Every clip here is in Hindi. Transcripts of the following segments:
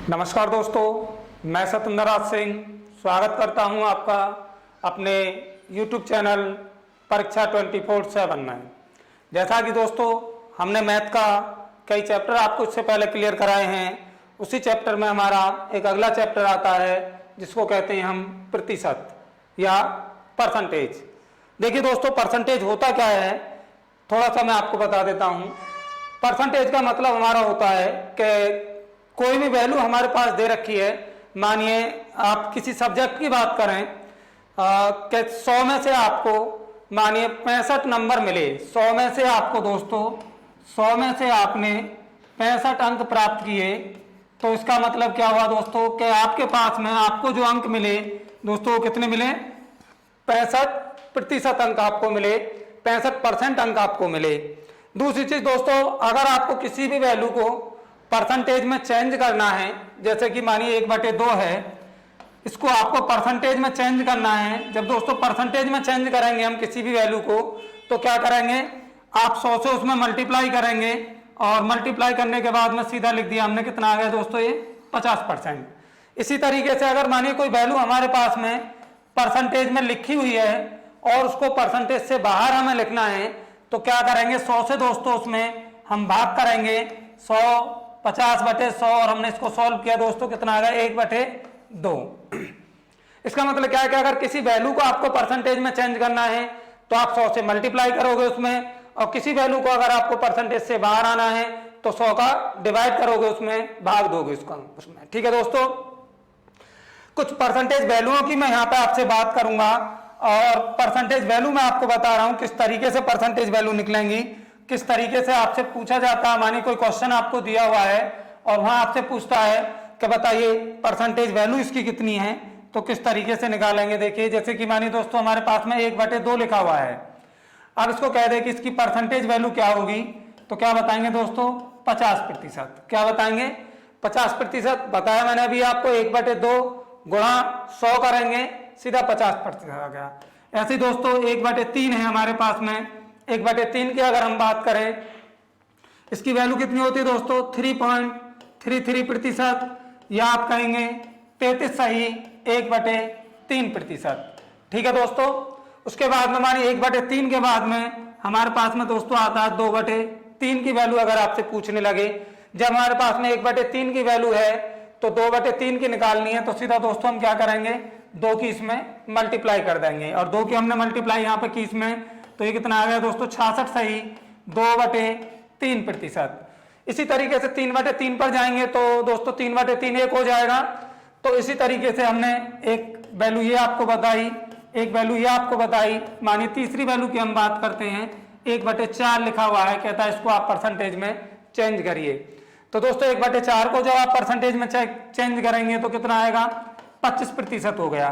नमस्कार दोस्तों, मैं सत्येंद्र राज सिंह स्वागत करता हूं आपका अपने YouTube चैनल परीक्षा 24/7 में। जैसा कि दोस्तों हमने मैथ का कई चैप्टर आपको इससे पहले क्लियर कराए हैं, उसी चैप्टर में हमारा एक अगला चैप्टर आता है जिसको कहते हैं हम प्रतिशत या परसेंटेज। देखिए दोस्तों, परसेंटेज होता क्या है थोड़ा सा मैं आपको बता देता हूं। परसेंटेज का मतलब हमारा होता है कि कोई भी वैल्यू हमारे पास दे रखी है। मानिए आप किसी सब्जेक्ट की बात करें कि 100 में से आपको मानिए 65 नंबर मिले। 100 में से आपको दोस्तों 100 में से आपने 65 अंक प्राप्त किए, तो इसका मतलब क्या हुआ दोस्तों कि आपके पास में आपको जो अंक मिले दोस्तों कितने मिले? 65% अंक आपको मिले, 65% अंक आपको मिले। दूसरी चीज दोस्तों, अगर आपको किसी भी वैल्यू को परसेंटेज में चेंज करना है, जैसे कि मानिए 1/2 है, इसको आपको परसेंटेज में चेंज करना है। जब दोस्तों परसेंटेज में चेंज करेंगे हम किसी भी वैल्यू को, तो क्या करेंगे, आप 100 से उसमें मल्टीप्लाई करेंगे और मल्टीप्लाई करने के बाद में सीधा लिख दिया हमने, कितना आ गया दोस्तों ये 50%। इसी तरीके से अगर मानिए कोई वैल्यू हमारे पास में परसेंटेज में लिखी हुई है और उसको परसेंटेज से बाहर हमें लिखना है, तो क्या करेंगे, 100 से दोस्तों उसमें हम भाग करेंगे 100 50/100 और हमने इसको सॉल्व किया दोस्तों, कितना आ गया 1/2। इसका मतलब क्या है कि अगर किसी वैल्यू को आपको परसेंटेज में चेंज करना है तो आप 100 से मल्टीप्लाई करोगे उसमें, और किसी वैल्यू को अगर आपको परसेंटेज से बाहर आना है तो 100 का डिवाइड करोगे उसमें, भाग दोगे उसका उसमें। ठीक है दोस्तों, कुछ परसेंटेज वैल्यूओं की मैं यहाँ पे आपसे बात करूंगा और परसेंटेज वैल्यू मैं आपको बता रहा हूं किस तरीके से परसेंटेज वैल्यू निकलेंगी, किस तरीके से आपसे पूछा जाता है। मानिए कोई क्वेश्चन आपको दिया हुआ है और वहां आपसे पूछता है कि बताइए परसेंटेज वैल्यू इसकी कितनी है, तो किस तरीके से निकालेंगे। देखिए जैसे कि मानिए दोस्तों हमारे पास में 1/2 लिखा हुआ है। अब इसको कह दे कि इसकी परसेंटेज वैल्यू क्या होगी, तो क्या बताएंगे दोस्तों 50%। क्या बताएंगे 50%। बताया मैंने अभी आपको 1/2 गुणा 100 करेंगे, सीधा 50% आ गया। ऐसे दोस्तों 1/3 है हमारे पास में, 1/3 की अगर हम बात करें इसकी वैल्यू कितनी होती है दोस्तों 3.33%, या आप कहेंगे 33 सही 1/3%। ठीक है दोस्तों, उसके बाद में मानिए 1/3 के बाद में हमारे पास में दोस्तों आता है 2/3 की वैल्यू। अगर आपसे पूछने लगे जब हमारे पास में 1/3 की वैल्यू है तो 2/3 की निकालनी है, तो सीधा दोस्तों हम क्या करेंगे 2 की इसमें मल्टीप्लाई कर देंगे, और 2 की हमने मल्टीप्लाई यहाँ पे की इसमें, तो ये कितना आ गया दोस्तों 66 सही 2/3%। इसी तरीके से 3/3 पर जाएंगे तो दोस्तों 3/3 1 हो जाएगा। तो इसी तरीके से हमने एक वैल्यू ये आपको बताई, एक वैल्यू ये आपको बताई। मानिए तीसरी वैल्यू की हम बात करते हैं, 1/4 लिखा हुआ है, कहता है इसको आप परसेंटेज में चेंज करिए। तो दोस्तों 1/4 को जब आप परसेंटेज में चेंज करेंगे तो कितना आएगा 25% हो गया।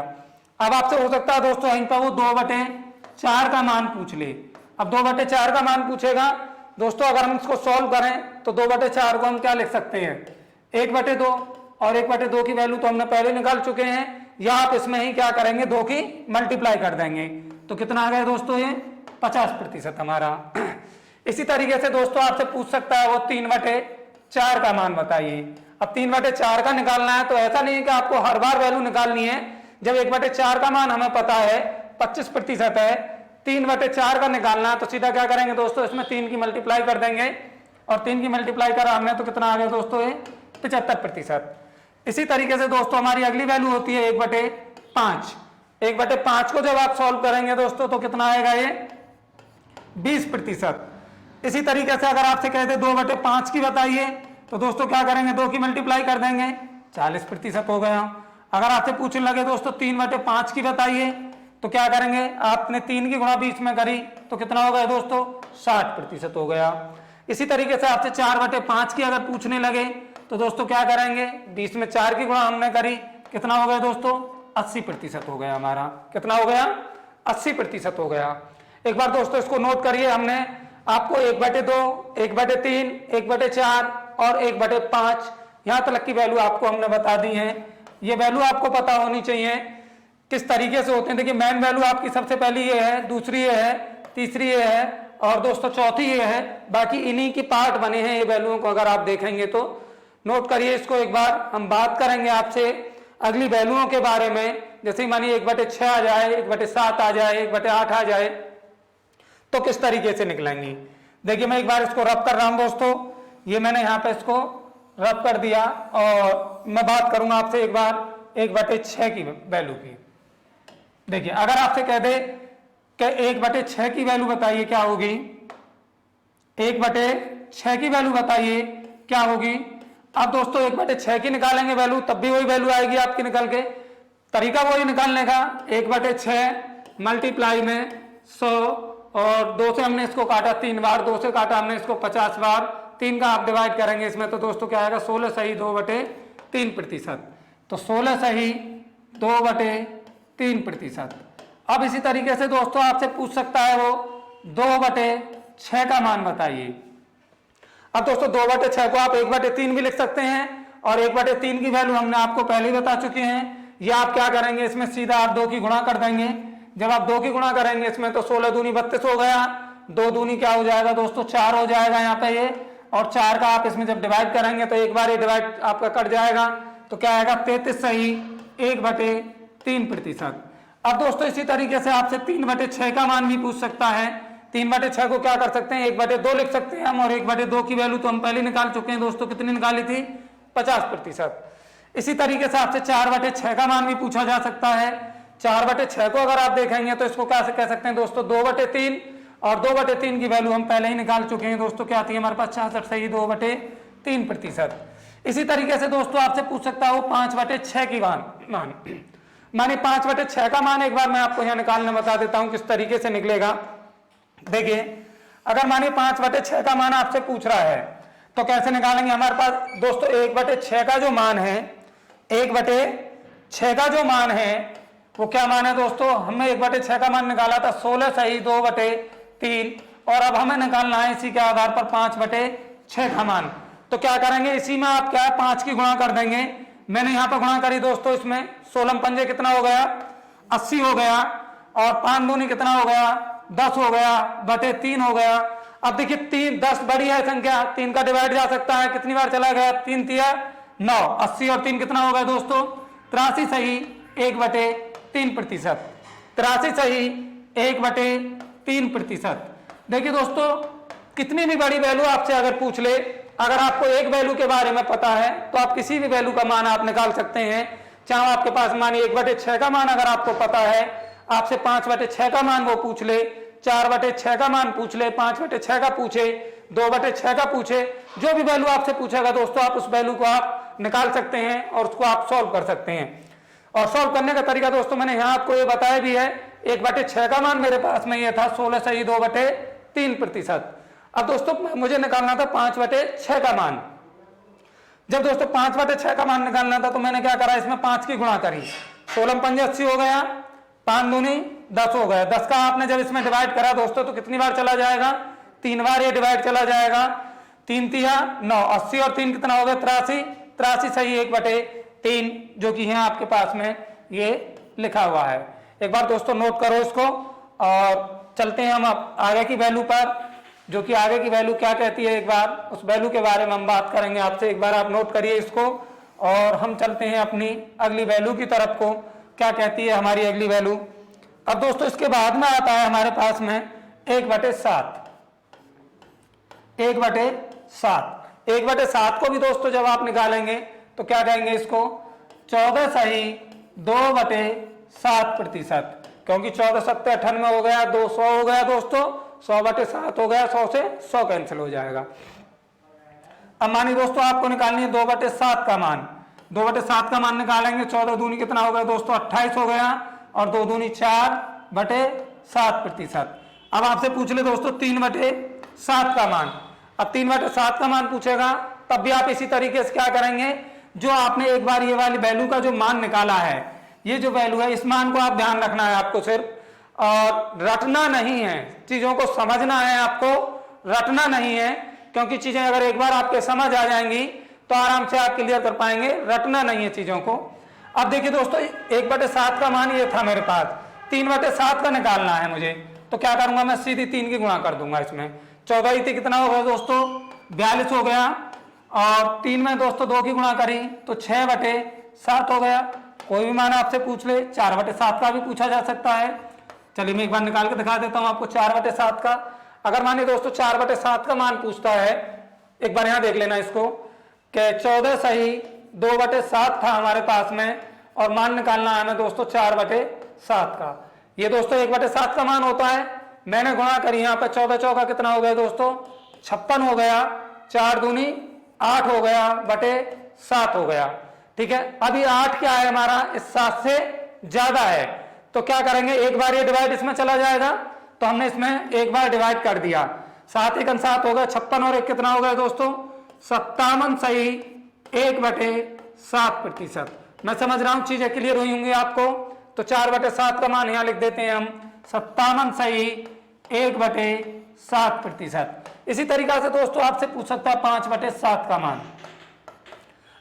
अब आपसे हो सकता है दोस्तों यहीं पर वो 2/4 का मान पूछ ले। अब 2/4 का मान पूछेगा दोस्तों, अगर हम इसको सॉल्व करें तो 2/4 को हम क्या लिख सकते हैं 1/2, और 1/2 की वैल्यू तो हमने पहले निकाल चुके हैं, या आप इसमें ही क्या करेंगे 2 की मल्टीप्लाई कर देंगे, तो कितना आ गया दोस्तों ये 50% हमारा। इसी तरीके से दोस्तों आपसे पूछ सकता है वो 3/4 का मान बताइए। अब 3/4 का निकालना है तो ऐसा नहीं है कि आपको हर बार वैल्यू निकालनी है। जब 1/4 का मान हमें पता है 25% है, 3/4 का निकालना है, तो सीधा क्या करेंगे दोस्तों इसमें 3 की मल्टीप्लाई कर देंगे, और 3 की मल्टीप्लाई करा हमने तो कितना आ गया दोस्तों ये 75%। इसी तरीके से दोस्तों हमारी अगली वैल्यू होती है 1/5। 1/5 को जब आप सॉल्व करेंगे दोस्तों तो कितना आएगा ये 20%। इसी तरीके से अगर आपसे कहते 2/5 की बताइए तो दोस्तों क्या करेंगे 2 की मल्टीप्लाई कर देंगे, 40% हो गया। अगर आपसे पूछने लगे दोस्तों 3/5 की बताइए तो क्या करेंगे, आपने 3 की गुणा 20 में करी तो कितना हो गया दोस्तों 60% हो गया। इसी तरीके से आपसे 4/5 की अगर पूछने लगे तो दोस्तों क्या करेंगे 20 में 4 की गुणा हमने करी, कितना हो गया दोस्तों 80% हो गया हमारा। कितना हो गया 80% हो गया। एक बार दोस्तों इसको नोट करिए, हमने आपको 1/2, 1/3, 1/4 और 1/5 यहां तक की वैल्यू आपको हमने बता दी है। ये वैल्यू आपको पता होनी चाहिए किस तरीके से होते हैं। देखिए मेन वैल्यू आपकी सबसे पहली ये है, दूसरी ये है, तीसरी ये है और दोस्तों चौथी ये है। बाकी इन्हीं की पार्ट बने हैं ये वैल्यूओं को अगर आप देखेंगे तो नोट करिए इसको एक बार। हम बात करेंगे आपसे अगली वैल्यूओं के बारे में। जैसे मानिए 1/6 आ जाए, 1/7 आ जाए, 1/8 आ जाए, तो किस तरीके से निकलेंगी। देखिए मैं एक बार इसको रब कर रहा हूं दोस्तों, ये मैंने यहाँ पे इसको रब कर दिया और मैं बात करूंगा आपसे एक बार 1/6 की वैल्यू की। देखिए अगर आपसे कह दे कि 1/6 की वैल्यू बताइए क्या होगी, 1/6 की वैल्यू बताइए क्या होगी। अब दोस्तों 1/6 की निकालेंगे वैल्यू, तब भी वही वैल्यू आएगी आपकी निकल के। तरीका वही निकालने का, 1/6 मल्टीप्लाई में 100 और 2 से हमने इसको काटा 3 बार, 2 से काटा हमने इसको 50 बार, 3 का आप डिवाइड करेंगे इसमें तो दोस्तों क्या आएगा 16 सही 2/3%। तो 16 सही 2/3%। अब इसी तरीके से दोस्तों आपसे पूछ सकता है वो 2/6 का मान बताइए। अब दोस्तों 2/6 को आप 1/3 भी लिख सकते हैं और 1/3 की वैल्यू हमने आपको पहले ही बता चुके हैं। ये आप क्या करेंगे, इसमें सीधा आप 2 की गुणा कर देंगे। जब आप 2 की गुणा करेंगे इसमें तो 16 दूनी 32 हो गया, 2 दूनी क्या हो जाएगा दोस्तों 4 हो जाएगा यहाँ पे ये, और 4 का आप इसमें जब डिवाइड करेंगे तो एक बार ये डिवाइड आपका कट जाएगा तो क्या आएगा 33 सही 1/3%। अब दोस्तों इसी तरीके से आपसे 3/6 का मान भी पूछ सकता है। 3/6 को क्या कर सकते हैं 1/2 लिख सकते हैं हम, और 1/2 की वैल्यू तो हम पहले निकाल चुके हैं दोस्तों, कितनी निकाली थी 50%। इसी तरीके से आपसे 4/6 का मान भी पूछा जा सकता है। 4/6 को अगर आप देखेंगे तो इसको क्या कह सकते हैं दोस्तों 2/3, और 2/3 की वैल्यू हम पहले ही निकाल चुके हैं दोस्तों, क्या थी हमारे पास 66 सही 2/3%। इसी तरीके से दोस्तों आपसे पूछ सकता है वो 5/6 की मान माने 5/6 का मान एक बार मैं आपको यहाँ निकालने बता देता हूं किस तरीके से निकलेगा। देखिए अगर मानिए 5/6 का मान आपसे पूछ रहा है तो कैसे निकालेंगे। हमारे पास दोस्तों 1/6 का जो मान है, 1/6 का जो मान है वो क्या मान है दोस्तों, हमने 1/6 का मान निकाला था 16 सही 2/3, और अब हमें निकालना है इसी के आधार पर 5/6 का मान। तो क्या करेंगे, इसी में आप क्या है 5 की गुणा कर देंगे। मैंने यहाँ पर गुणा करी दोस्तों, इसमें 16 पंजे कितना हो गया 80 हो गया, और 5 दूनी कितना हो गया 10 हो गया, बटे 3 हो गया। अब देखिए 3 10 बड़ी है संख्या, 3 का डिवाइड जा सकता है, कितनी बार चला गया 3 तिया 9, 80 और 3 कितना होगा दोस्तों 83 सही 1/3%। 83 सही 1/3%। देखिए दोस्तों कितनी भी बड़ी वैल्यू आपसे अगर पूछ ले, अगर आपको एक वैल्यू के बारे में पता है तो आप किसी भी वैल्यू का मान आप निकाल सकते हैं। चाहे आपके पास मानिए 1/6 का मान अगर आपको पता है, आपसे 5/6 का मान वो पूछ ले, 4/6 का मान पूछ ले, 5/6 का पूछे, 2/6 का पूछे, जो भी वैल्यू आपसे पूछेगा दोस्तों आप उस वैल्यू को आप निकाल सकते हैं और उसको आप सॉल्व कर सकते हैं। और सॉल्व करने का तरीका दोस्तों मैंने यहाँ आपको ये बताया भी है। 1/6 का मान मेरे पास में ये था 16 सही 2/3%। अब दोस्तों मुझे निकालना था 5/6 का मान। जब दोस्तों 5/6 का मान निकालना था तो मैंने क्या करा, इसमें 5 की गुणा करी, 16 पंजे 80 हो गया, 5 दूनी 10 हो गया। 10 का आपने जब इसमें डिवाइड करा दोस्तों तो कितनी बार चला जाएगा 3 बार ये डिवाइड चला जाएगा, 3 तिया 9, 80 और 3 कितना हो गया 83 सही 1/3, जो कि है आपके पास में ये लिखा हुआ है। एक बार दोस्तों नोट करो इसको और चलते हैं हम आगे की वैल्यू पर, जो कि आगे की वैल्यू क्या कहती है, एक बार उस वैल्यू के बारे में हम बात करेंगे आपसे। एक बार आप नोट करिए इसको और हम चलते हैं अपनी अगली वैल्यू की तरफ को, क्या कहती है हमारी अगली वैल्यू। अब दोस्तों इसके बाद में आता है हमारे पास में 1/7। 1/7 को भी दोस्तों जब आप निकालेंगे तो क्या कहेंगे इसको 14 सही 2/7%, क्योंकि 14 7 98 हो गया, 200 हो गया दोस्तों, 100/7 हो गया, 100 से 100 कैंसिल हो जाएगा। अब मानिए दोस्तों आपको निकालनी है 2/7 का मान। 2/7 का मान निकालेंगे, 14 दूनी कितना हो गया दोस्तों 28 हो गया, और 2 दूनी 4/7%। अब आपसे पूछ ले दोस्तों 3/7 का मान। अब 3/7 का मान पूछेगा तब भी आप इसी तरीके से क्या करेंगे, जो आपने एक बार ये वाली वैल्यू का जो मान निकाला है, ये जो वैल्यू है इस मान को आप ध्यान रखना है आपको सिर्फ, और रटना नहीं है, चीजों को समझना है आपको, रटना नहीं है, क्योंकि चीजें अगर एक बार आपके समझ आ जाएंगी तो आराम से आप क्लियर कर पाएंगे, रटना नहीं है चीजों को। अब देखिए दोस्तों 1/7 का मान ये था मेरे पास, 3/7 का निकालना है मुझे, तो क्या करूंगा मैं सीधी 3 की गुणा कर दूंगा इसमें। 14 कितना हो गया दोस्तों 42 हो गया, और 3 में दोस्तों 2 की गुणा करी तो 6/7 हो गया। कोई भी मान आपसे पूछ ले, 4/7 का भी पूछा जा सकता है। चलिए मैं एक बार निकाल के दिखा देता हूं आपको 4/7 का। अगर मानिए दोस्तों 4/7 का मान पूछता है, एक बार यहां देख लेना इसको कि 14 सही 2/7 था हमारे पास में और मान निकालना है हमें दोस्तों 4/7 का। ये दोस्तों 1/7 का मान होता है, मैंने गुणा करी यहाँ पर 14 चौका कितना हो गया दोस्तों 56 हो गया, 4 दूनी 8 हो गया बटे 7 हो गया। ठीक है, अभी 8 क्या है हमारा इस 7 से ज्यादा है, तो क्या करेंगे एक बार ये डिवाइड इसमें चला जाएगा, तो हमने इसमें एक बार डिवाइड कर दिया। 7 × 7 हो गया 56 और 1 कितना हो गया दोस्तों 57 सही 1/7%। मैं समझ रहा हूं चीजें क्लियर हुई होंगी आपको। तो 4/7 का मान यहां लिख देते हैं हम 57 सही 1/7%। इसी तरीका से दोस्तों आपसे पूछ सकता है 5/7 का मान।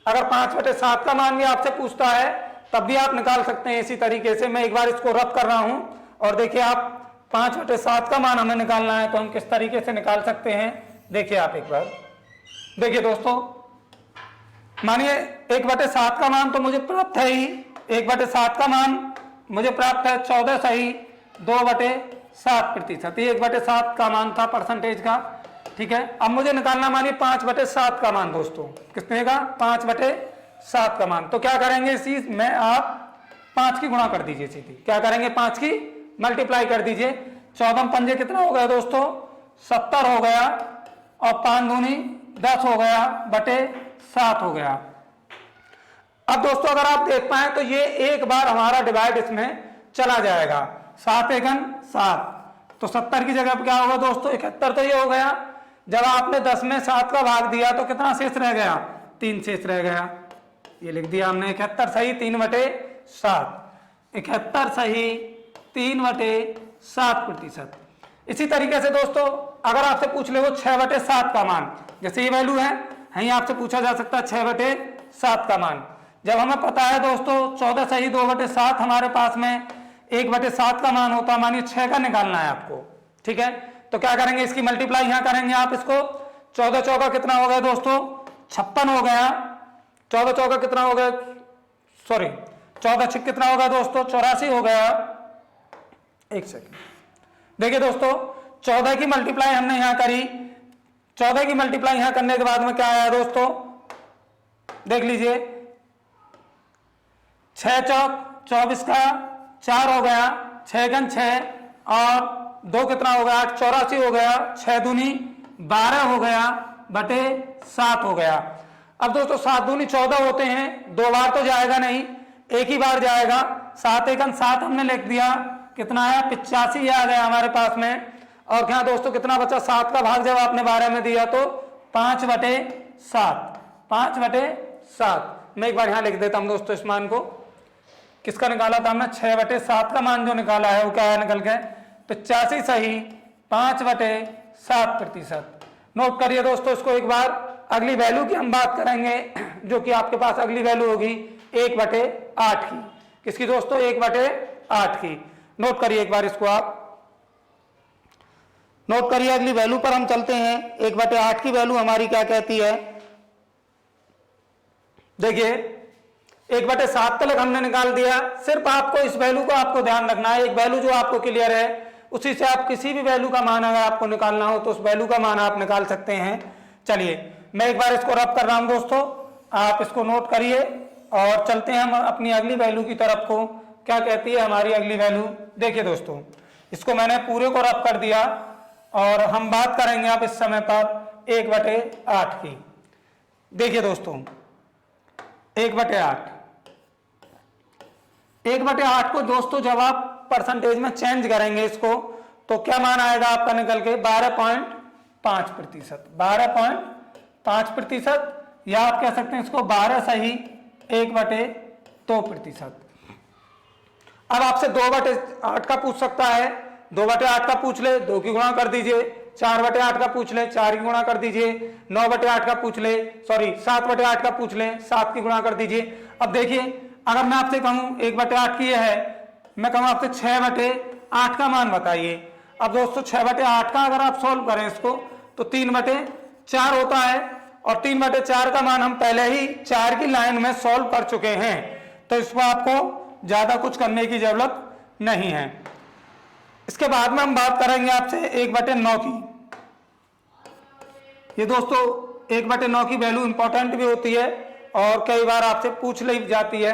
अगर 5/7 का मान भी आपसे पूछता है तब भी आप निकाल सकते हैं इसी तरीके से। मैं एक बार इसको रब कर रहा हूं और देखिए आप 5/7 का मान हमें निकालना है तो हम किस तरीके से निकाल सकते हैं, देखिए आप एक बार देखिए दोस्तों। मानिए 1/7 का मान तो मुझे प्राप्त है ही, 1/7 का मान मुझे प्राप्त है 14 सही 2/7%। ये 1/7 का मान था परसेंटेज का। ठीक है, अब मुझे निकालना मानिए 5/7 का मान दोस्तों, कितने का 5/7 का मान। तो क्या करेंगे इसी में आप 5 की गुणा कर दीजिए, सीधी क्या करेंगे 5 की मल्टीप्लाई कर दीजिए। 14 पंजे कितना हो गया दोस्तों 70 हो गया और 5 दूनी 10 हो गया बटे 7 हो गया। अब दोस्तों अगर आप देख पाए तो ये एक बार हमारा डिवाइड इसमें चला जाएगा, 7 एकन 7, तो 70 की जगह पर क्या होगा दोस्तों 71 तो ये हो गया। जब आपने 10 में 7 का भाग दिया तो कितना शेष रह गया 3 शेष रह गया, ये लिख दिया हमने 71 सही 3/7, 71 सही 3/7%। इसी तरीके से दोस्तों अगर आपसे पूछ ले वो 6/7 का मान, जैसे ये वैल्यू है यही आपसे पूछा जा सकता है 6/7 का मान। जब हमें पता है दोस्तों 14 सही 2/7 हमारे पास में 1/7 का मान होता है, मानिए 6 का निकालना है आपको। ठीक है, तो क्या करेंगे इसकी मल्टीप्लाई यहां करेंगे आप इसको। 14 चौका कितना हो गया दोस्तों 56 हो गया, 14 चौका कितना हो गया सॉरी 14 6 कितना होगा दोस्तों 84 हो गया। एक सेकंड देखिए दोस्तों 14 की मल्टीप्लाई हमने यहां करी, 14 की मल्टीप्लाई यहां करने के बाद में क्या आया दोस्तों देख लीजिए 6 चौक 24 का 4 हो गया, 6 × 6 और 2 कितना हो गया 84 हो गया, 6 दूनी 12 हो गया बटे 7 हो गया। अब दोस्तों 7 दूनी 14 होते हैं, 2 बार तो जाएगा नहीं, एक ही बार जाएगा। 7 एकन 7 हमने लिख दिया, कितना आया 85 आ गया हमारे पास में। और क्या दोस्तों कितना बचा 7 का भाग जब आपने 12 में दिया तो 5/7, 5/7। मैं एक बार यहां लिख देता हूं दोस्तों इस मान को, किसका निकाला था हमने 6/7 का मान जो निकाला है वो क्या है निकल के 85 सही 5/7%। नोट करिए दोस्तों इसको एक बार। अगली वैल्यू की हम बात करेंगे जो कि आपके पास अगली वैल्यू होगी 1/8 की। किसकी दोस्तों 1/8 की। नोट करिए एक बार इसको आप नोट करिए। अगली वैल्यू पर हम चलते हैं। 1/8 की वैल्यू हमारी क्या कहती है देखिए 1/7 तक हमने निकाल दिया। सिर्फ आपको इस वैल्यू को आपको ध्यान रखना है, एक वैल्यू जो आपको क्लियर है उसी से आप किसी भी वैल्यू का मान अगर आपको निकालना हो तो उस वैल्यू का मान आप निकाल सकते हैं। चलिए मैं एक बार इसको रब कर रहा हूं दोस्तों, आप इसको नोट करिए और चलते हैं हम अपनी अगली वैल्यू की तरफ को। क्या कहती है हमारी अगली वैल्यू देखिए दोस्तों, इसको मैंने पूरे को रब कर दिया और हम बात करेंगे आप इस समय पर 1/8 की। देखिए दोस्तों 1/8 को दोस्तों जब आप परसेंटेज में चेंज करेंगे इसको तो क्या मान आएगा आपका निकल के 12.5%, 12.5%, या आप कह सकते हैं इसको 12 सही 1/2%। अब आपसे 2/8 का पूछ सकता है, 2/8 का पूछ ले 2 की गुणा कर दीजिए, 4/8 का पूछ ले 4 की गुणा कर दीजिए, 9/8 का पूछ ले 7/8 का पूछ ले 7 की गुणा कर दीजिए। अब देखिए अगर मैं आपसे कहूं 1/8 की है, मैं कहूं आपसे 6/8 का मान बताइए। अब दोस्तों 6/8 का अगर आप सॉल्व करें इसको तो 3/4 होता है और 3/4 का मान हम पहले ही 4 की लाइन में सॉल्व कर चुके हैं, तो इसमें आपको ज्यादा कुछ करने की जरूरत नहीं है। इसके बाद में हम बात करेंगे आपसे 1/9 की। ये दोस्तों 1/9 की वैल्यू इंपॉर्टेंट भी होती है और कई बार आपसे पूछ ली जाती है।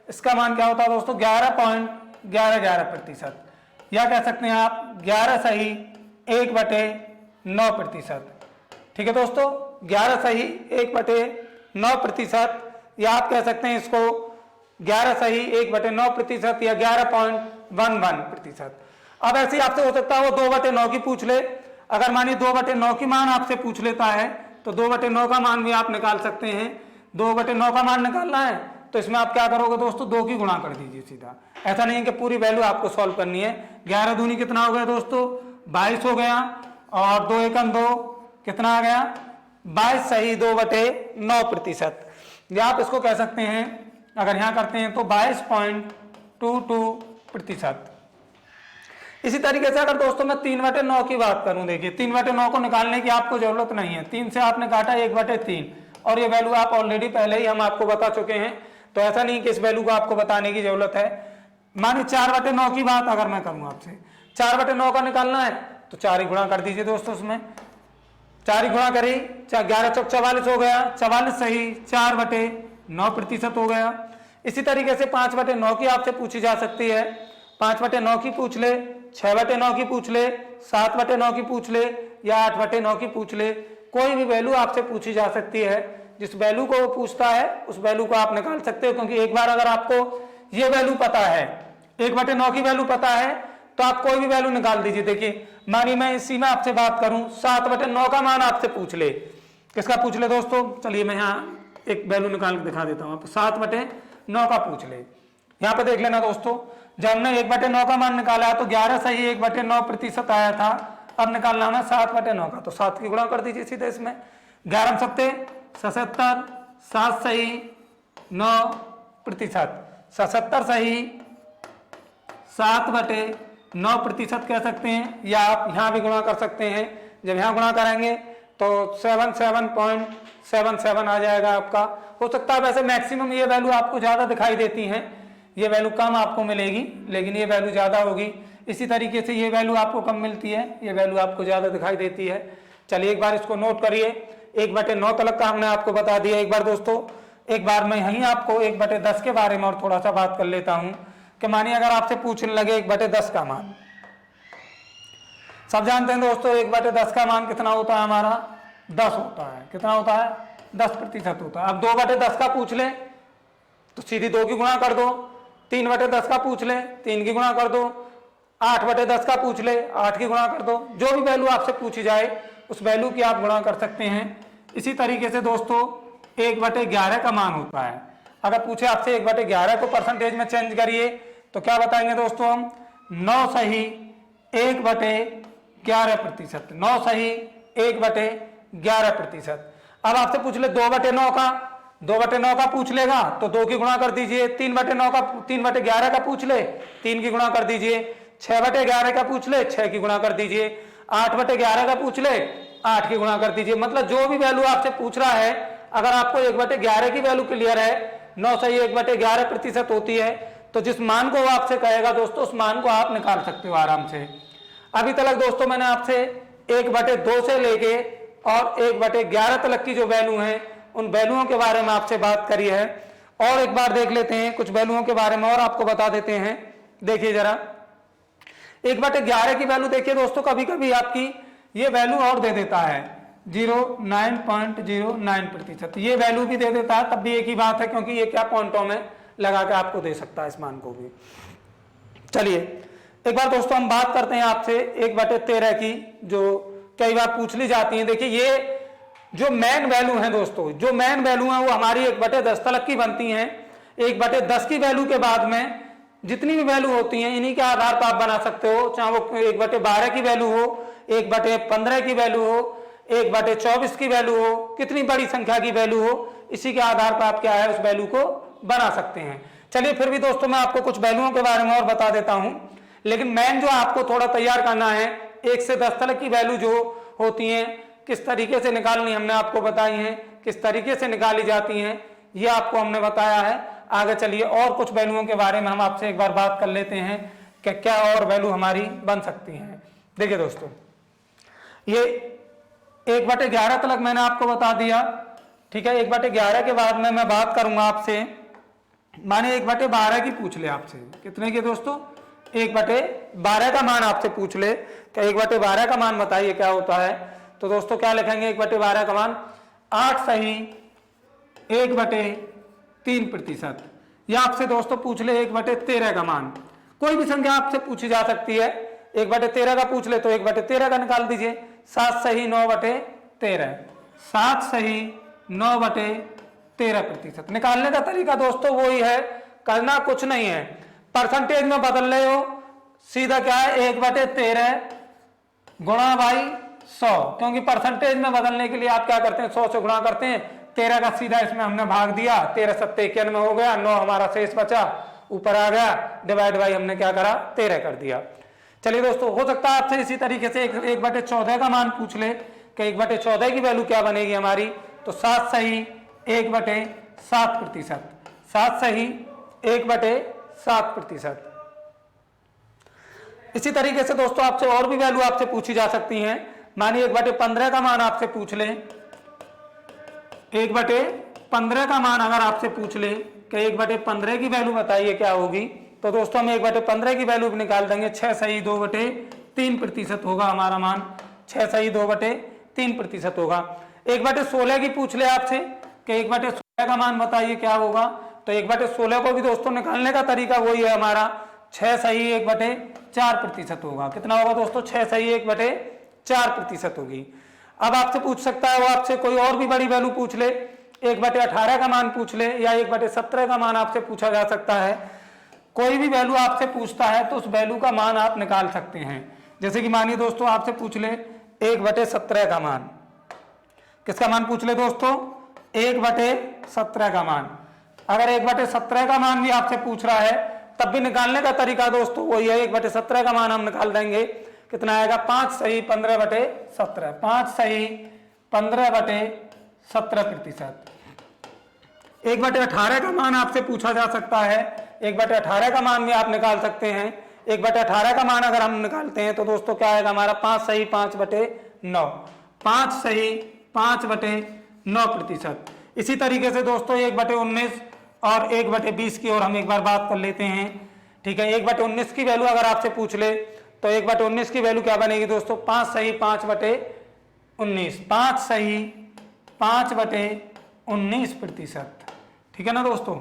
इसका मान क्या होता है दोस्तों? 11.11% या कह सकते हैं आप 11 सही 1/9%। ठीक है दोस्तों, 11 सही 1/9%, या आप कह सकते हैं इसको 11 सही 1/9% या 11.11%। अब ऐसे ही आपसे हो सकता है वो 2/9 की पूछ ले। अगर मानिए 2/9 की मान आपसे पूछ लेता है तो 2/9 का मान भी आप निकाल सकते हैं। 2/9 का मान निकालना है तो इसमें आप क्या करोगे दोस्तों? 2 की गुणा कर दीजिए सीधा। ऐसा नहीं कि पूरी वैल्यू आपको सॉल्व करनी है। 11 दूनी कितना हो गया दोस्तों? 22 हो गया, और 2 एकम 2 कितना आ गया? 22 सही 2/9%, या आप इसको कह सकते हैं अगर यहां करते हैं तो 22.22%। इसी तरीके से अगर दोस्तों मैं 3/9 की बात करूं, देखिए 3/9 को निकालने की आपको जरूरत नहीं है। 3 से आपने काटा 1/3, और ये वैल्यू आप ऑलरेडी पहले ही हम आपको बता चुके हैं, तो ऐसा नहीं कि इस वैल्यू को आपको बताने की जरूरत है। मानिए 4/9 की बात अगर मैं करूं आपसे, 4/9 का निकालना है तो 4 ही गुणा कर दीजिए दोस्तों। उसमें 4 ही गुणा करी, 11 चौक 44 हो गया, 44 सही 4/9% हो गया। इसी तरीके से 5/9 की आपसे पूछी जा सकती है। 5/9 की पूछ ले, 6/9 की पूछ ले, 7/9 की पूछ ले, या 8/9 की पूछ ले। कोई भी वैल्यू आपसे पूछी जा सकती है। जिस वैल्यू को वो पूछता है उस वैल्यू को आप निकाल सकते हो, क्योंकि एक बार अगर आपको ये वैल्यू पता है, 1/9 की वैल्यू पता है, तो आप कोई भी वैल्यू निकाल दीजिए। देखिए मानिए मैं इसी में आपसे बात करूं, 7/9 का मान आपसे पूछ ले। किसका पूछ ले दोस्तों? चलिए मैं यहाँ एक वैल्यू निकाल के दिखा देता हूँ। 7/9 का पूछ ले। यहाँ पे देख लेना दोस्तों, जब हमने 1/9 का मान निकाला तो 11 सही 1/9% आया था। अब निकालना हमें 7/9 का, तो 7 की गुणा कर दीजिए सीधे इसमें। 11 सत्ते 77, 7 सही 9%, 77 सही 7/9% कह सकते हैं, या आप यहाँ भी गुणा कर सकते हैं। जब यहाँ गुणा करेंगे तो 77.77 आ जाएगा आपका। हो सकता है वैसे मैक्सिमम ये वैल्यू आपको ज़्यादा दिखाई देती है, ये वैल्यू कम आपको मिलेगी, लेकिन ये वैल्यू ज़्यादा होगी। इसी तरीके से ये वैल्यू आपको कम मिलती है, ये वैल्यू आपको ज़्यादा दिखाई देती है। चलिए एक बार इसको नोट करिए। 1/9 तक का हमने आपको बता दिया। एक बार दोस्तों, एक बार मैं यहीं आपको 1/10 के बारे में और थोड़ा सा बात कर लेता हूं कि मानिए अगर आपसे पूछने लगे 1/10 का मान, सब जानते हैं दोस्तों 1/10 का मान कितना होता है? हमारा 10 होता है। कितना होता है? 10% होता है। अब 2/10 का पूछ ले तो सीधी 2 की गुणा कर दो। 3/10 का पूछ ले 3 की गुणा कर दो। 8/10 का पूछ ले 8 की गुणा कर दो। जो भी वैल्यू आपसे पूछी जाए उस वैल्यू की आप गुणा कर सकते हैं। इसी तरीके से दोस्तों 1/11 का मान होता है। अगर पूछे आपसे 1/11 को परसेंटेज में चेंज करिए तो क्या बताएंगे दोस्तों हम? 9 सही 1/11%। 9 सही 1/11%। अब आपसे पूछ ले 2/9 का, 2/9 का पूछ लेगा तो 2 की गुणा कर दीजिए। 3/9 का 3/11 का पूछ ले 3 की गुणा कर दीजिए। 6/11 का पूछ ले 6 की गुणा कर दीजिए। 8/11 का पूछ ले 8 की गुणा कर दीजिए। मतलब जो भी वैल्यू आपसे पूछ रहा है, अगर आपको 1/11 की वैल्यू क्लियर है, 9 सही 1/11% होती है, तो जिस मान को वो आपसे कहेगा दोस्तों उस मान को आप निकाल सकते हो आराम से। अभी तक दोस्तों मैंने आपसे 1/2 से लेके और 1/11 तक की जो वैल्यू है उन वैल्यूओं के बारे में आपसे बात करी है। और एक बार देख लेते हैं कुछ वैल्यूओं के बारे में और आपको बता देते हैं। देखिए जरा 1/11 की वैल्यू देखिए दोस्तों, कभी कभी आपकी ये वैल्यू और दे देता है 09.09%। ये वैल्यू भी दे देता है, तब भी एक ही बात है, क्योंकि ये क्या पॉइंटों में लगा के आपको दे सकता है इस मान को भी। चलिए एक बार दोस्तों हम बात करते हैं आपसे 1/13 की, जो कई बार पूछ ली जाती है। देखिए ये जो मेन वैल्यू है दोस्तों, जो मेन वैल्यू है वो हमारी 1/10 तक की बनती हैं। 1/10 की वैल्यू के बाद में जितनी भी वैल्यू होती हैं इन्हीं के आधार पर आप बना सकते हो, चाहे वो 1/12 की वैल्यू हो, 1/15 की वैल्यू हो, 1/24 की वैल्यू हो, कितनी बड़ी संख्या की वैल्यू हो, इसी के आधार पर आप क्या है उस वैल्यू को बना सकते हैं। चलिए फिर भी दोस्तों मैं आपको कुछ वैल्यूओं के बारे में और बता देता हूं, लेकिन मेन जो आपको थोड़ा तैयार करना है 1 से 10 तक की वैल्यू जो होती है किस तरीके से निकालनी हमने आपको बताई है किस तरीके से निकाली जाती हैं, ये आपको हमने बताया है। आगे चलिए और कुछ वैल्यूओं के बारे में हम आपसे एक बार बात कर लेते हैं कि क्या और वैल्यू हमारी बन सकती हैं। देखिए दोस्तों, ये 1/11 तक मैंने आपको बता दिया, ठीक है। 1/11 के बाद में मैं बात करूंगा आपसे, माने 1/12 की पूछ ले आपसे, कितने की दोस्तों, 1/12 का मान आपसे पूछ ले कि 1/12 का मान बताइए क्या होता है। तो दोस्तों क्या लिखेंगे 1/12 का मान, 8 सही 1/3%। या आपसे दोस्तों पूछ ले 1/13 का मान, कोई भी संख्या आपसे पूछी जा सकती है। 1/13 का पूछ ले तो 1/13 का निकाल दीजिए, 7 सही 9/13, 7 सही 9/13%। निकालने का तरीका दोस्तों वही है, करना कुछ नहीं है, परसेंटेज में बदल रहे हो, सीधा क्या है 1/13 गुणा बाई 100, क्योंकि परसेंटेज में बदलने के लिए आप क्या करते हैं 100 से गुणा करते हैं, 13 का सीधा इसमें हमने भाग दिया, 13 7 91 हो गया, 9 हमारा शेष बचा, ऊपर आ गया, डिवाइड बाई हमने क्या करा 13 कर दिया। चलिए दोस्तों, हो सकता है आपसे इसी तरीके से 1/14 का मान पूछ ले कि 1/14 की वैल्यू क्या बनेगी हमारी, तो 7 सही 1/7%, 7 सही 1/7%। इसी तरीके से दोस्तों आपसे और भी वैल्यू आपसे पूछी जा सकती हैं। मानिए 1/15 का मान आपसे पूछ ले, 1/15 का मान अगर आपसे पूछ ले कि 1/15 की वैल्यू बताइए क्या होगी, तो दोस्तों हम 1/15 की वैल्यू निकाल देंगे, 6 सही 2/3% होगा हमारा मान, 6 सही 2/3% होगा। 1/16 की पूछ ले आपसे कि 1/16 का मान बताइए क्या होगा, तो 1/16 को भी दोस्तों निकालने का तरीका वही है हमारा, 6 सही 1/4% होगा। कितना होगा दोस्तों, 6 सही 1/4% होगी। अब आपसे पूछ सकता है वो आपसे कोई और भी बड़ी वैल्यू पूछ ले, 1/18 का मान पूछ ले, या 1/17 का मान आपसे पूछा जा सकता है। कोई भी वैल्यू आपसे पूछता है तो उस वैल्यू का मान आप निकाल सकते हैं। जैसे कि मानिए दोस्तों आपसे पूछ ले 1/17 का मान, किसका मान पूछ ले दोस्तों, 1/17 का मान। अगर 1/17 का मान भी आपसे पूछ रहा है तब भी निकालने का तरीका दोस्तों वही है, 1/17 का मान हम निकाल देंगे, कितना आएगा 5 सही 15/17, 5 सही 15/17%। 1/18 का मान आपसे पूछा जा सकता है, 1/18 का मान भी आप निकाल सकते हैं। 1/18 का मान अगर हम निकालते हैं तो दोस्तों क्या आएगा हमारा, 5 सही 5/9, 5 सही 5/9%। इसी तरीके से दोस्तों 1/19 और 1/20 की ओर हम एक बार बात कर लेते हैं, ठीक है। 1/19 की वैल्यू अगर आपसे पूछ ले तो 1/19 की वैल्यू क्या बनेगी दोस्तों, 5 सही 5/19, 5 सही 5/19%, ठीक है ना दोस्तों।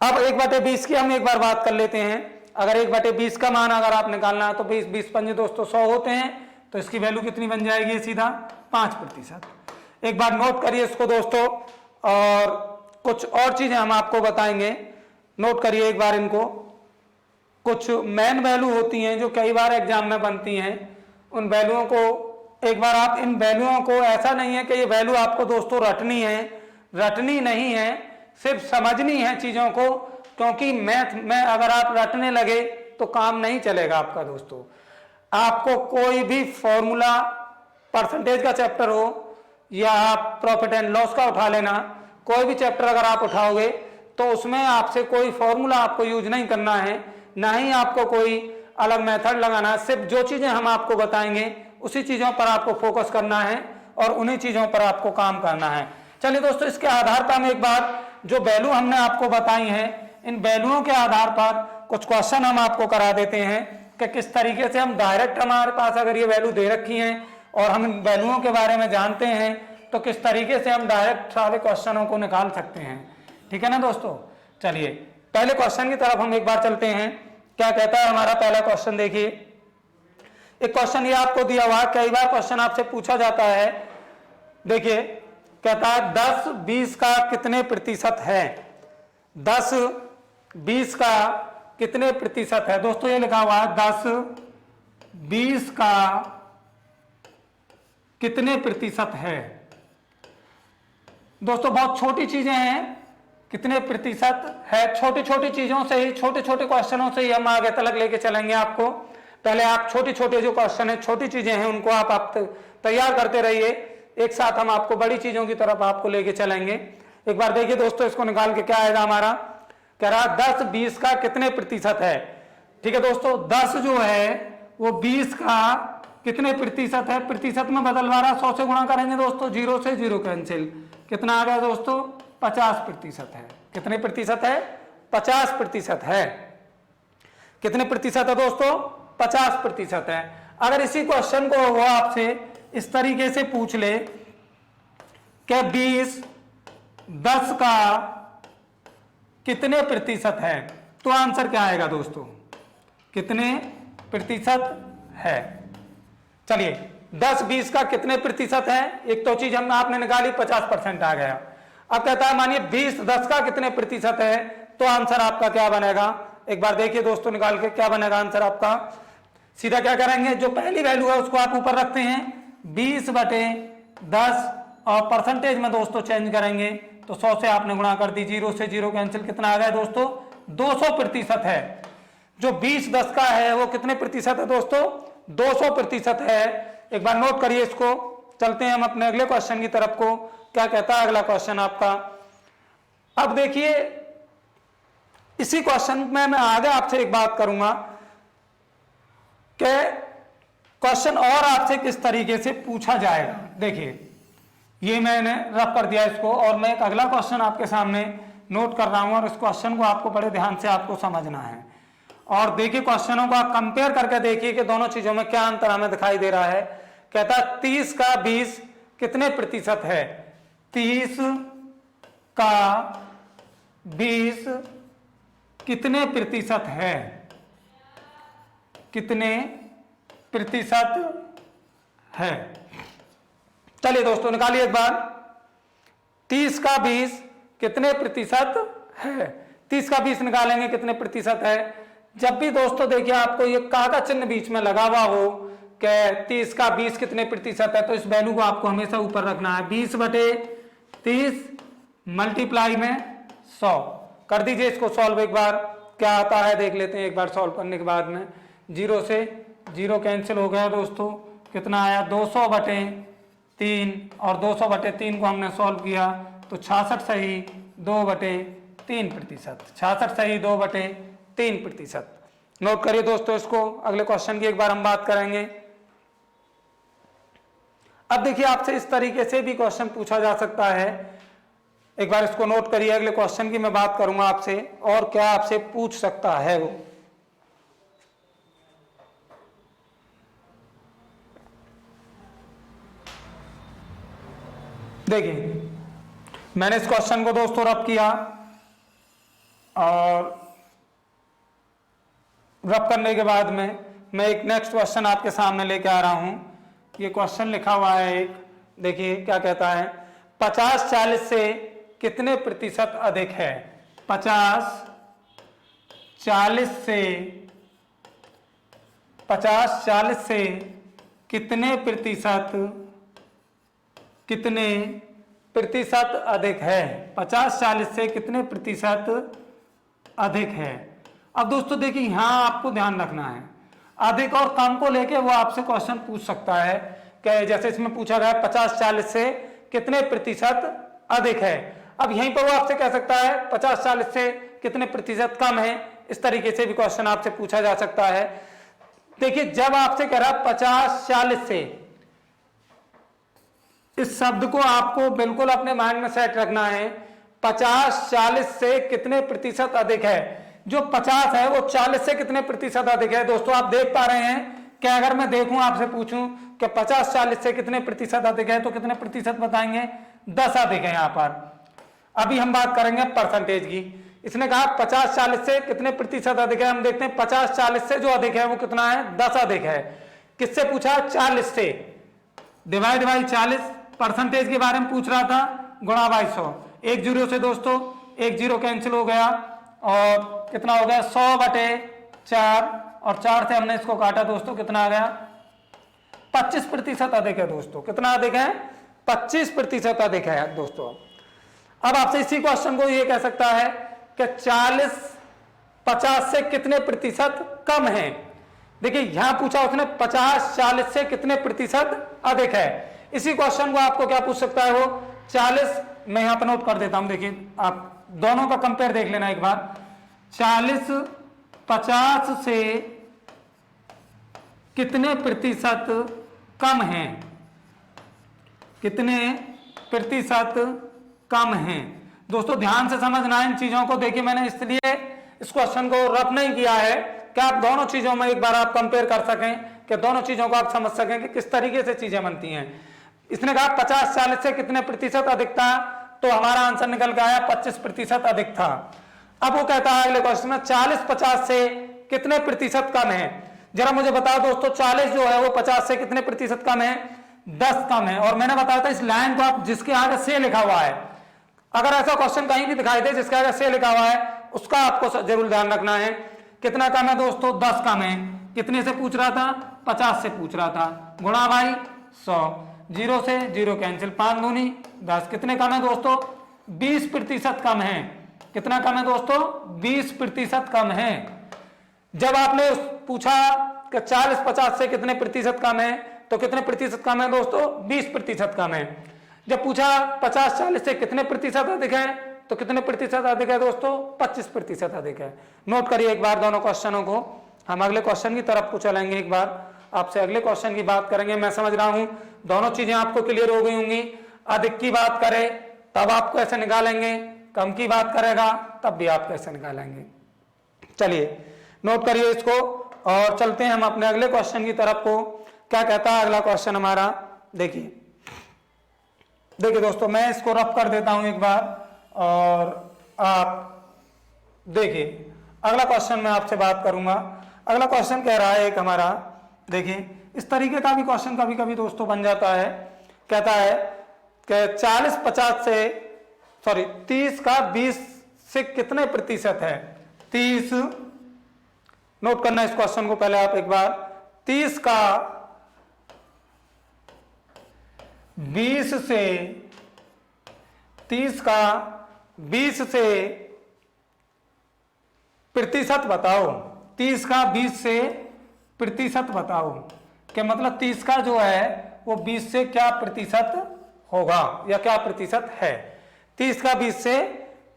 अब 1/20 की हम एक बार बात कर लेते हैं। अगर 1/20 का मान अगर आप निकालना है तो 20 पंजे दोस्तों 100 होते हैं, तो इसकी वैल्यू कितनी बन जाएगी, सीधा 5%। एक बार नोट करिए इसको दोस्तों, और कुछ और चीजें हम आपको बताएंगे, नोट करिए एक बार इनको। कुछ मेन वैल्यू होती हैं जो कई बार एग्जाम में बनती हैं, उन वैल्यूओं को एक बार आप, इन वैल्यूओं को ऐसा नहीं है कि ये वैल्यू आपको दोस्तों रटनी है, रटनी नहीं है, सिर्फ समझनी है चीजों को, क्योंकि मैथ में अगर आप रटने लगे तो काम नहीं चलेगा आपका दोस्तों। आपको कोई भी फॉर्मूला, परसेंटेज का चैप्टर हो या आप प्रॉफिट एंड लॉस का उठा लेना, कोई भी चैप्टर अगर आप उठाओगे तो उसमें आपसे कोई फॉर्मूला आपको यूज नहीं करना है, ना ही आपको कोई अलग मेथड लगाना है। सिर्फ जो चीजें हम आपको बताएंगे उसी चीजों पर आपको फोकस करना है और उन्हीं चीजों पर आपको काम करना है। चलिए दोस्तों, इसके आधार पर हम एक बार जो वैल्यू हमने आपको बताई हैं, इन वैल्यूओं के आधार पर कुछ क्वेश्चन हम आपको करा देते हैं कि किस तरीके से हम डायरेक्ट, हमारे पास अगर ये वैल्यू दे रखी हैं और हम इन वैल्यूओं के बारे में जानते हैं तो किस तरीके से हम डायरेक्ट सारे क्वेश्चनों को निकाल सकते हैं, ठीक है ना दोस्तों। चलिए पहले क्वेश्चन की तरफ हम एक बार चलते हैं। क्या कहता है हमारा पहला क्वेश्चन, देखिए एक क्वेश्चन ये आपको दिया हुआ, कई बार क्वेश्चन आपसे पूछा जाता है। देखिए कहता है 10 20 का कितने प्रतिशत है, 10 20 का कितने प्रतिशत है। दोस्तों ये लिखा हुआ है 10 20 का कितने प्रतिशत है। दोस्तों बहुत छोटी चीजें हैं, कितने प्रतिशत है, छोटी छोटी चीजों से ही, छोटे छोटे क्वेश्चनों से ही हम आगे तक लेके चलेंगे आपको। पहले आप छोटे छोटे जो क्वेश्चन है, छोटी चीजें हैं, उनको आप तैयार करते रहिए, एक साथ हम आपको बड़ी चीजों की तरफ आपको लेके चलेंगे। एक बार देखिए दोस्तों, इसको निकाल के क्या आएगा हमारा, कह रहा 10 20 का कितने प्रतिशत है। ठीक है दोस्तों, 10 जो है वो 20 का कितने प्रतिशत है, प्रतिशत में बदल रहा, 100 से गुणा करेंगे दोस्तों, 0 से 0 कैंसिल, कितना आ गया दोस्तों, 50% है। कितने प्रतिशत है, 50% है। कितने प्रतिशत है दोस्तों, 50% है। अगर इसी क्वेश्चन को वो आपसे इस तरीके से पूछ ले कि 20 10 का कितने प्रतिशत है, तो आंसर क्या आएगा दोस्तों, कितने प्रतिशत है। चलिए 10 20 का कितने प्रतिशत है, एक तो चीज हम आपने निकाली 50% आ गया। अब कहता है मानिए 20 10 का कितने प्रतिशत है, तो आंसर आपका क्या बनेगा, एक बार देखिए दोस्तों निकाल के क्या बनेगा आंसर आपका। सीधा क्या करेंगे, जो पहली वैल्यू है उसको आप ऊपर रखते हैं 20/10 और परसेंटेज में दोस्तों चेंज करेंगे तो 100 से आपने गुणा कर दी, 0 से 0 कैंसिल, कितना आ गया दोस्तों, 200% है। जो 20 10 का है वो कितने प्रतिशत है दोस्तों, 200% है। एक बार नोट करिए इसको। चलते हैं हम अपने अगले क्वेश्चन की तरफ को, क्या कहता है अगला क्वेश्चन आपका। अब देखिए इसी क्वेश्चन में मैं आगे आपसे एक बात करूंगा कि क्वेश्चन और आपसे किस तरीके से पूछा जाएगा। देखिए ये मैंने रफ कर दिया इसको, और मैं एक अगला क्वेश्चन आपके सामने नोट कर रहा हूं, और इस क्वेश्चन को आपको बड़े ध्यान से आपको समझना है। और देखिए क्वेश्चनों को आप कंपेयर करके देखिए कि दोनों चीजों में क्या अंतर हमें दिखाई दे रहा है। कहता है 30 का 20 कितने प्रतिशत है, 30 का 20 कितने प्रतिशत है, कितने प्रतिशत है। चलिए दोस्तों निकालिए एक बार, 30 का 20 कितने प्रतिशत है, 30 का 20 निकालेंगे कितने प्रतिशत है। जब भी दोस्तों देखिए आपको ये का का चिन्ह बीच में लगा हुआ हो कि 30 का 20 कितने प्रतिशत है, तो इस वैल्यू को आपको हमेशा ऊपर रखना है। 20/30 मल्टीप्लाई में 100 कर दीजिए। इसको सॉल्व एक बार क्या आता है देख लेते हैं एक बार सॉल्व करने के बाद में। 0 से 0 कैंसिल हो गया दोस्तों, कितना आया 200/3, और 200/3 को हमने सॉल्व किया तो 66 सही 2/3%, 66 सही 2/3%। नोट करिए दोस्तों इसको। अगले क्वेश्चन की एक बार हम बात करेंगे। अब देखिए आपसे इस तरीके से भी क्वेश्चन पूछा जा सकता है, एक बार इसको नोट करिए। अगले क्वेश्चन की मैं बात करूंगा आपसे, और क्या आपसे पूछ सकता है वो। देखिए मैंने इस क्वेश्चन को दोस्तों रब किया, और रब करने के बाद में मैं एक नेक्स्ट क्वेश्चन आपके सामने लेके आ रहा हूं। ये क्वेश्चन लिखा हुआ है एक, देखिए क्या कहता है, 50-40 से कितने प्रतिशत अधिक है, 50-40 से कितने प्रतिशत अधिक है, 50-40 से कितने प्रतिशत अधिक है। अब दोस्तों देखिए यहां आपको ध्यान रखना है, अधिक और कम को लेके वो आपसे क्वेश्चन पूछ सकता है कि जैसे इसमें पूछा गया 50-40 से कितने प्रतिशत अधिक है। अब यहीं पर वो आपसे कह सकता है 50-40 से कितने प्रतिशत कम है, इस तरीके से भी क्वेश्चन आपसे पूछा जा सकता है। देखिए जब आपसे कह रहा 50-40 से, इस शब्द को आपको बिल्कुल अपने माइंड में सेट रखना है। 50-40 से कितने प्रतिशत अधिक है, जो 50 है वो 40 से कितने प्रतिशत अधिक है। दोस्तों आप देख पा रहे हैं कि अगर मैं देखूं आपसे पूछूं कि 50-40 से कितने प्रतिशत अधिक है, तो कितने प्रतिशत बताएंगे, 10 अधिक है। यहां पर अभी हम बात करेंगे परसेंटेज की। इसने कहा 50-40 से कितने प्रतिशत अधिक है, हम देखते हैं 50-40 से जो अधिक है वो कितना है, 10 अधिक है। किससे पूछा, 40 से, डिवाइड बाई 40, परसेंटेज के बारे में पूछ रहा था, गुणा बाई 100। 1 0 से दोस्तों 1 0 कैंसिल हो गया, और कितना हो गया 100/4, और 4 से हमने इसको काटा दोस्तों, कितना आ गया 25% अधिक है दोस्तों। कितना अधिक है, 25% अधिक है दोस्तों। अब आपसे इसी क्वेश्चन को ये कह सकता है कि 40-50 से कितने प्रतिशत कम है। देखिए यहां पूछा उसने 50-40 से कितने प्रतिशत अधिक है, इसी क्वेश्चन को आपको क्या पूछ सकता है वो 40, मैं यहां पर नोट कर देता हूं, देखिए आप दोनों का कंपेयर देख लेना एक बार। 40 50 से कितने प्रतिशत कम है, कितने प्रतिशत कम है। दोस्तों ध्यान से समझना है इन चीजों को। देखिए मैंने इसलिए इस क्वेश्चन को रफ नहीं किया है कि आप दोनों चीजों में एक बार आप कंपेयर कर सकें, कि दोनों चीजों को आप समझ सकें कि किस तरीके से चीजें बनती हैं। इसने कहा 50-40 से कितने प्रतिशत अधिक था, तो हमारा आंसर निकल के आया 25% अधिक था। अब वो कहता है अगले क्वेश्चन में 40-50 से कितने प्रतिशत कम है। जरा मुझे बताओ दोस्तों 40 जो है वो 50 से कितने प्रतिशत कम है, 10 कम है। और मैंने बताया था इस लाइन को आप जिसके आगे से लिखा हुआ है, अगर ऐसा क्वेश्चन कहीं भी दिखाई दे जिसके आगे से लिखा हुआ है उसका आपको जरूर ध्यान रखना है। कितना कम है दोस्तों, 10 कम है। कितने से पूछ रहा था, 50 से पूछ रहा था, गुणा भाई 100, 0 से 0 कैंसिल, 5 दूनी 10। कितने कम है दोस्तों, 20% कम है। कितना कम है दोस्तों, 20% कम है। जब आपने पूछा कि 40-50 से कितने प्रतिशत कम है, तो कितने प्रतिशत कम है दोस्तों, 20% कम है। जब पूछा 50-40 से कितने प्रतिशत अधिक है, तो कितने प्रतिशत अधिक है दोस्तों, 25% अधिक है। नोट करिए एक बार दोनों क्वेश्चनों को। हम अगले क्वेश्चन की तरफ को चलेंगे, एक बार आपसे अगले क्वेश्चन की बात करेंगे। मैं समझ रहा हूं दोनों चीजें आपको क्लियर हो गई होंगी। अधिक की बात करें तब आप कैसे निकालेंगे, कम की बात करेगा तब भी आप कैसे निकालेंगे। चलिए नोट करिए इसको और चलते हैं हम अपने अगले क्वेश्चन की तरफ को। क्या कहता है अगला क्वेश्चन हमारा, देखिए दोस्तों मैं इसको रफ कर देता हूं एक बार और आप देखिए अगला क्वेश्चन मैं आपसे बात करूंगा। अगला क्वेश्चन कह रहा है एक हमारा, देखिए इस तरीके का भी क्वेश्चन कभी कभी दोस्तों बन जाता है। कहता है कि 30 का 20 से कितने प्रतिशत है। 30, नोट करना इस क्वेश्चन को पहले आप एक बार। 30 का 20 से प्रतिशत बताओ। 30 का 20 से प्रतिशत बताओ, क्या मतलब 30 का जो है वो 20 से क्या प्रतिशत होगा या क्या प्रतिशत है। 30 का 20 से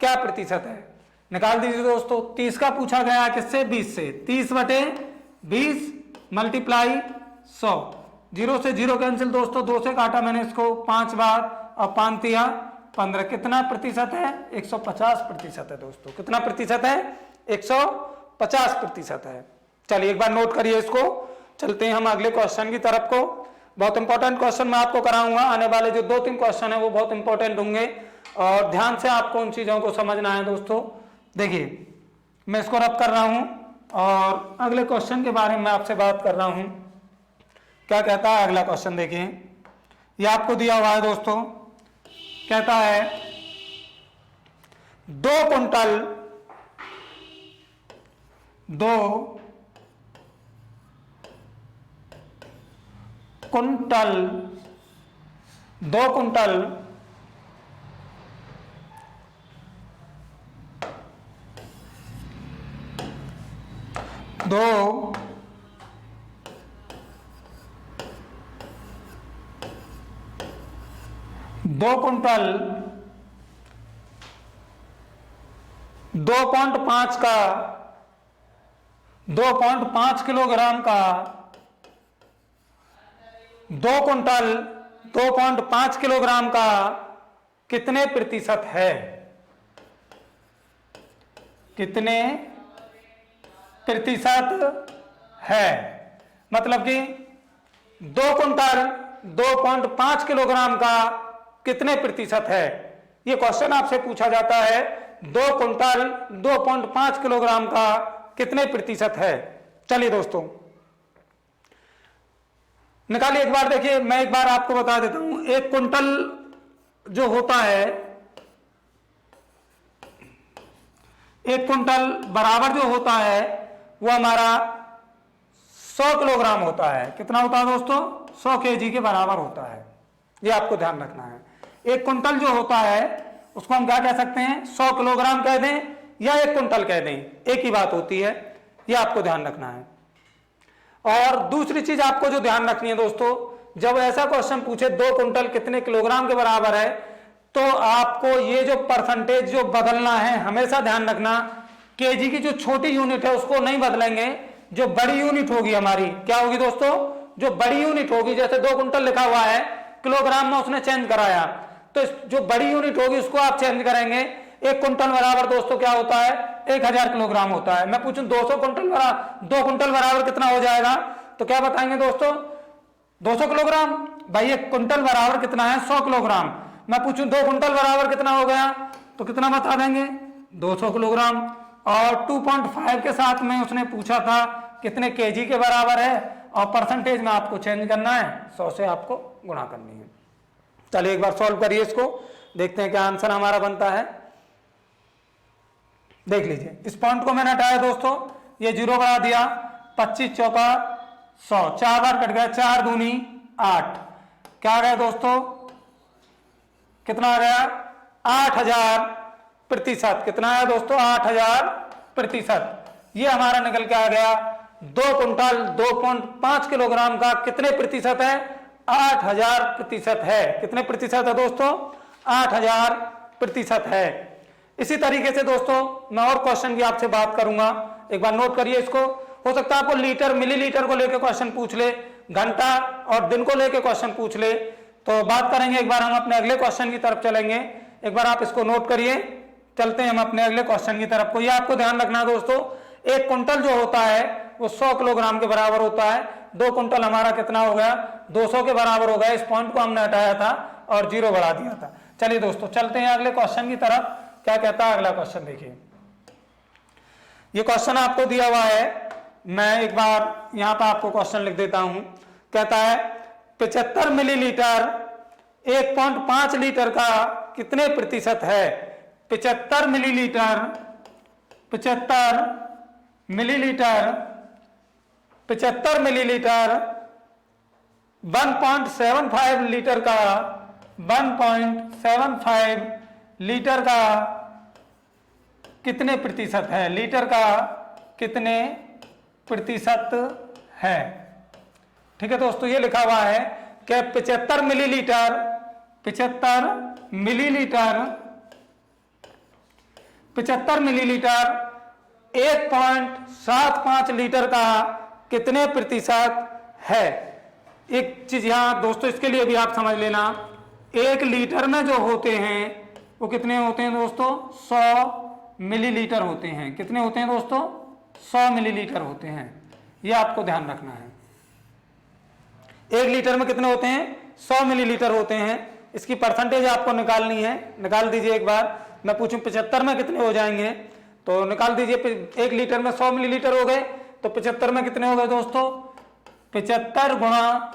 क्या प्रतिशत है, निकाल दीजिए दोस्तों। 30 का पूछा गया किससे, 20 से। 30/20 मल्टीप्लाई 100, 0 से 0 कैंसिल दोस्तों, 2 से काटा मैंने इसको 5 बार और 5 तिया 15। कितना प्रतिशत है, 150% है दोस्तों। कितना प्रतिशत है, 150% है। चलिए एक बार नोट करिए इसको। चलते हैं हम अगले क्वेश्चन की तरफ को। बहुत इंपॉर्टेंट क्वेश्चन मैं आपको कराऊंगा। आने वाले जो 2-3 क्वेश्चन है वो बहुत इंपॉर्टेंट होंगे और ध्यान से आपको उन चीजों को समझना है दोस्तों। देखिए मैं इसको रब कर रहा हूं और अगले क्वेश्चन के बारे में आपसे बात कर रहा हूं। क्या कहता है अगला क्वेश्चन, देखिए ये आपको दिया हुआ है दोस्तों। कहता है 2 कुंटल 2 कुंटल 2 कुंटल 2 कुंटल 2.5 का 2.5 किलोग्राम का 2 कुंटल 2.5 किलोग्राम का कितने प्रतिशत है। कितने प्रतिशत है, मतलब कि 2 कुंटल 2.5 किलोग्राम का कितने प्रतिशत है। यह क्वेश्चन आपसे पूछा जाता है 2 कुंटल 2.5 किलोग्राम का कितने प्रतिशत है। चलिए दोस्तों निकालिए एक बार। देखिए मैं एक बार आपको बता देता हूं, 1 कुंटल जो होता है, 1 कुंटल बराबर जो होता है वो हमारा 100 किलोग्राम होता है। कितना होता है दोस्तों, 100 केजी के बराबर होता है। ये आपको ध्यान रखना है। 1 कुंटल जो होता है उसको हम क्या कह सकते हैं, 100 किलोग्राम कह दें या 1 कुंटल कह दें, एक ही बात होती है। ये आपको ध्यान रखना है। और दूसरी चीज आपको जो ध्यान रखनी है दोस्तों, जब ऐसा क्वेश्चन पूछे 2 कुंटल कितने किलोग्राम के बराबर है, तो आपको ये जो परसेंटेज जो बदलना है, हमेशा ध्यान रखना केजी की जो छोटी यूनिट है उसको नहीं बदलेंगे, जो बड़ी यूनिट होगी हमारी क्या होगी दोस्तों, जो बड़ी यूनिट होगी, जैसे 2 कुंटल लिखा हुआ है, किलोग्राम में उसने चेंज कराया, तो जो बड़ी यूनिट होगी उसको आप चेंज करेंगे। 1 कुंटल बराबर दोस्तों क्या होता है, 1000 किलोग्राम होता है। मैं पूछूं 200 कुंटल बराबर 2 कुंटल बराबर कितना हो जाएगा, तो क्या बताएंगे दोस्तों, 200 किलोग्राम। भाई 1 कुंटल बराबर कितना है, 100 किलोग्राम। मैं पूछूं 2 कुंटल बराबर कितना हो गया, तो कितना बता देंगे, 200 किलोग्राम। और 2.5 के साथ में उसने पूछा था कितने केजी के बराबर है, और परसेंटेज में आपको चेंज करना है, 100 से आपको गुणा करनी है। चलिए एक बार सॉल्व करिए इसको, देखते हैं क्या आंसर हमारा बनता है। देख लीजिए, इस पॉइंट को मैंने हटाया दोस्तों, ये 0 बढ़ा दिया, 25 चौका 100, 4 बार कट गया, 4 दूनी 8, क्या आ गया दोस्तों, कितना आ गया, 8000%। कितना आया दोस्तों, 8000%। ये हमारा निकल के आ गया 2 कुंटल 2.5 किलोग्राम का कितने प्रतिशत है, 8000% है। कितने प्रतिशत है दोस्तों, 8000% है। इसी तरीके से दोस्तों मैं और क्वेश्चन भी आपसे बात करूंगा, एक बार नोट करिए इसको। हो सकता है आपको लीटर मिलीलीटर को लेकर क्वेश्चन पूछ ले, घंटा और दिन को लेकर क्वेश्चन पूछ ले, तो बात करेंगे। एक बार हम अपने अगले क्वेश्चन की तरफ चलेंगे, एक बार आप इसको नोट करिए। चलते हैं हम अपने अगले क्वेश्चन की तरफ। को ये आपको ध्यान रखना है दोस्तों, 1 कुंटल जो होता है वो 100 किलोग्राम के बराबर होता है। 2 कुंटल हमारा कितना हो गया, 200 के बराबर हो गया। इस पॉइंट को हमने हटाया था और 0 बढ़ा दिया था। चलिए दोस्तों चलते हैं अगले क्वेश्चन की तरफ। क्या कहता है अगला क्वेश्चन, देखिए ये क्वेश्चन आपको दिया हुआ है, मैं एक बार यहां पर आपको क्वेश्चन लिख देता हूं। कहता है 75 मिलीलीटर 1.5 लीटर का कितने प्रतिशत है। 75 मिलीलीटर 1.75 लीटर का 1.75 लीटर का कितने प्रतिशत है, लीटर का कितने प्रतिशत है। ठीक है दोस्तों, ये लिखा हुआ है कि 75 मिलीलीटर 1.75 लीटर का कितने प्रतिशत है। एक चीज यहां दोस्तों इसके लिए भी आप समझ लेना, 1 लीटर में जो होते हैं वो कितने होते हैं दोस्तों, 100 मिलीलीटर होते हैं। कितने होते हैं दोस्तों, 100 मिलीलीटर होते हैं। ये आपको ध्यान रखना है। 1 लीटर में कितने होते हैं, 100 मिलीलीटर होते हैं। इसकी परसेंटेज आपको निकालनी है, निकाल दीजिए एक बार। मैं पूछूं 75 में कितने हो जाएंगे, तो निकाल दीजिए। 1 लीटर में 100 मिलीलीटर हो गए, तो 75 में कितने हो गए दोस्तों, 75 गुणा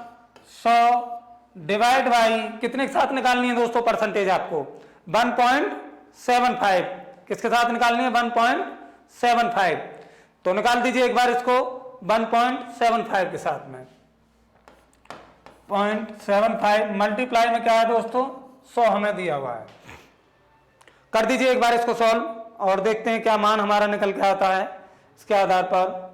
100 डिवाइड बाई कितने के साथ निकालनी है दोस्तों परसेंटेज आपको, 1.75। किसके साथ निकालनी है, 1.75। तो निकाल दीजिए एक बार इसको 1.75 के साथ में। 0.75 मल्टीप्लाई में क्या है दोस्तों, 100 हमें दिया हुआ है। कर दीजिए एक बार इसको सॉल्व और देखते हैं क्या मान हमारा निकल के आता है। इसके आधार पर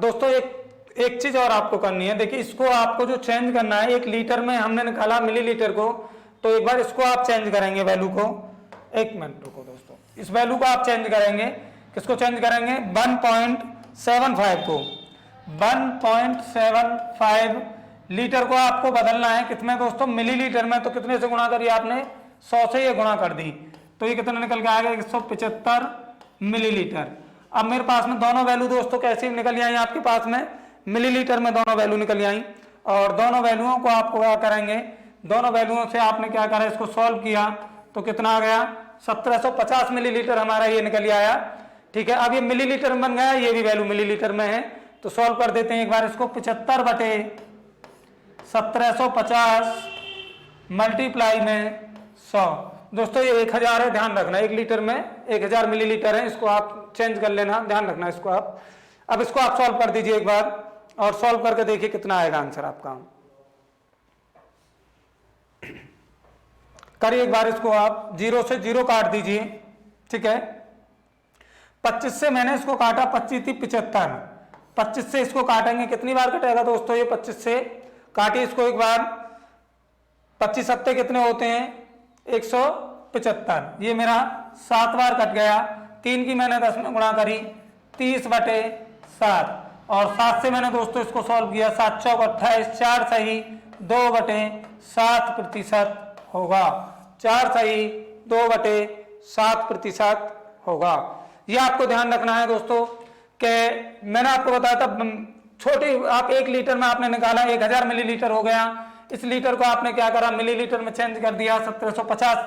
दोस्तों एक चीज और आपको करनी है। देखिए इसको आपको जो चेंज करना है, 1 लीटर में हमने निकाला मिलीलीटर को, तो एक बार इसको आप चेंज करेंगे वैल्यू को। 1 मिनट रुको दोस्तों, इस वैल्यू को आप चेंज करेंगे। किसको चेंज करेंगे, 1.75 को। 1.75 लीटर को आपको बदलना है कितने दोस्तों, मिलीलीटर में। तो कितने से गुणा करिए आपने, 100 से ये गुणा कर दी, तो ये कितना निकल के आएगा, 175 मिलीलीटर। अब मेरे पास में दोनों वैल्यू दोस्तों कैसे निकल आई आपके पास में, मिलीलीटर में दोनों वैल्यू निकल आई। और दोनों वैल्यूओं को आपको क्या करेंगे, दोनों वैल्यूओं से आपने क्या करा, इसको सॉल्व किया तो कितना आ गया, 1750 मिलीलीटर हमारा ये निकल आया। ठीक है, अब ये मिलीलीटर में बन गया, ये भी वैल्यू मिलीलीटर में है, तो सॉल्व कर देते हैं एक बार इसको। 75/1750 मल्टीप्लाई में 100। दोस्तों ये 1000 है, ध्यान रखना, 1 लीटर में 1000 मिलीलीटर है। इसको आप चेंज कर लेना, ध्यान रखना इसको आप। अब इसको आप सॉल्व कर दीजिए एक बार, और सॉल्व करके देखिए कितना आएगा आंसर आपका। करिए एक बार इसको आप, 0 से 0 काट दीजिए। ठीक है, 25 से मैंने इसको काटा, 25 थी 75, 25 से इसको काटेंगे, कितनी बार कटेगा दोस्तों ये, 25 से काटिए इसको एक बार। 25 सत्ते कितने होते हैं? 175। ये मेरा 7 बार कट गया। 3 की मैंने 10 में गुणा करी, 30/7। और 7 से मैंने दोस्तों इसको सॉल्व किया, 7 चौक 28, 4 सही 2/7% होगा। 4 सही 2/7% होगा। ये आपको ध्यान रखना है दोस्तों कि मैंने आपको बताया था छोटी, आप 1 लीटर में आपने निकाला 1000 मिलीलीटर हो गया। इस लीटर को आपने क्या करा, मिलीलीटर में चेंज कर दिया, 1750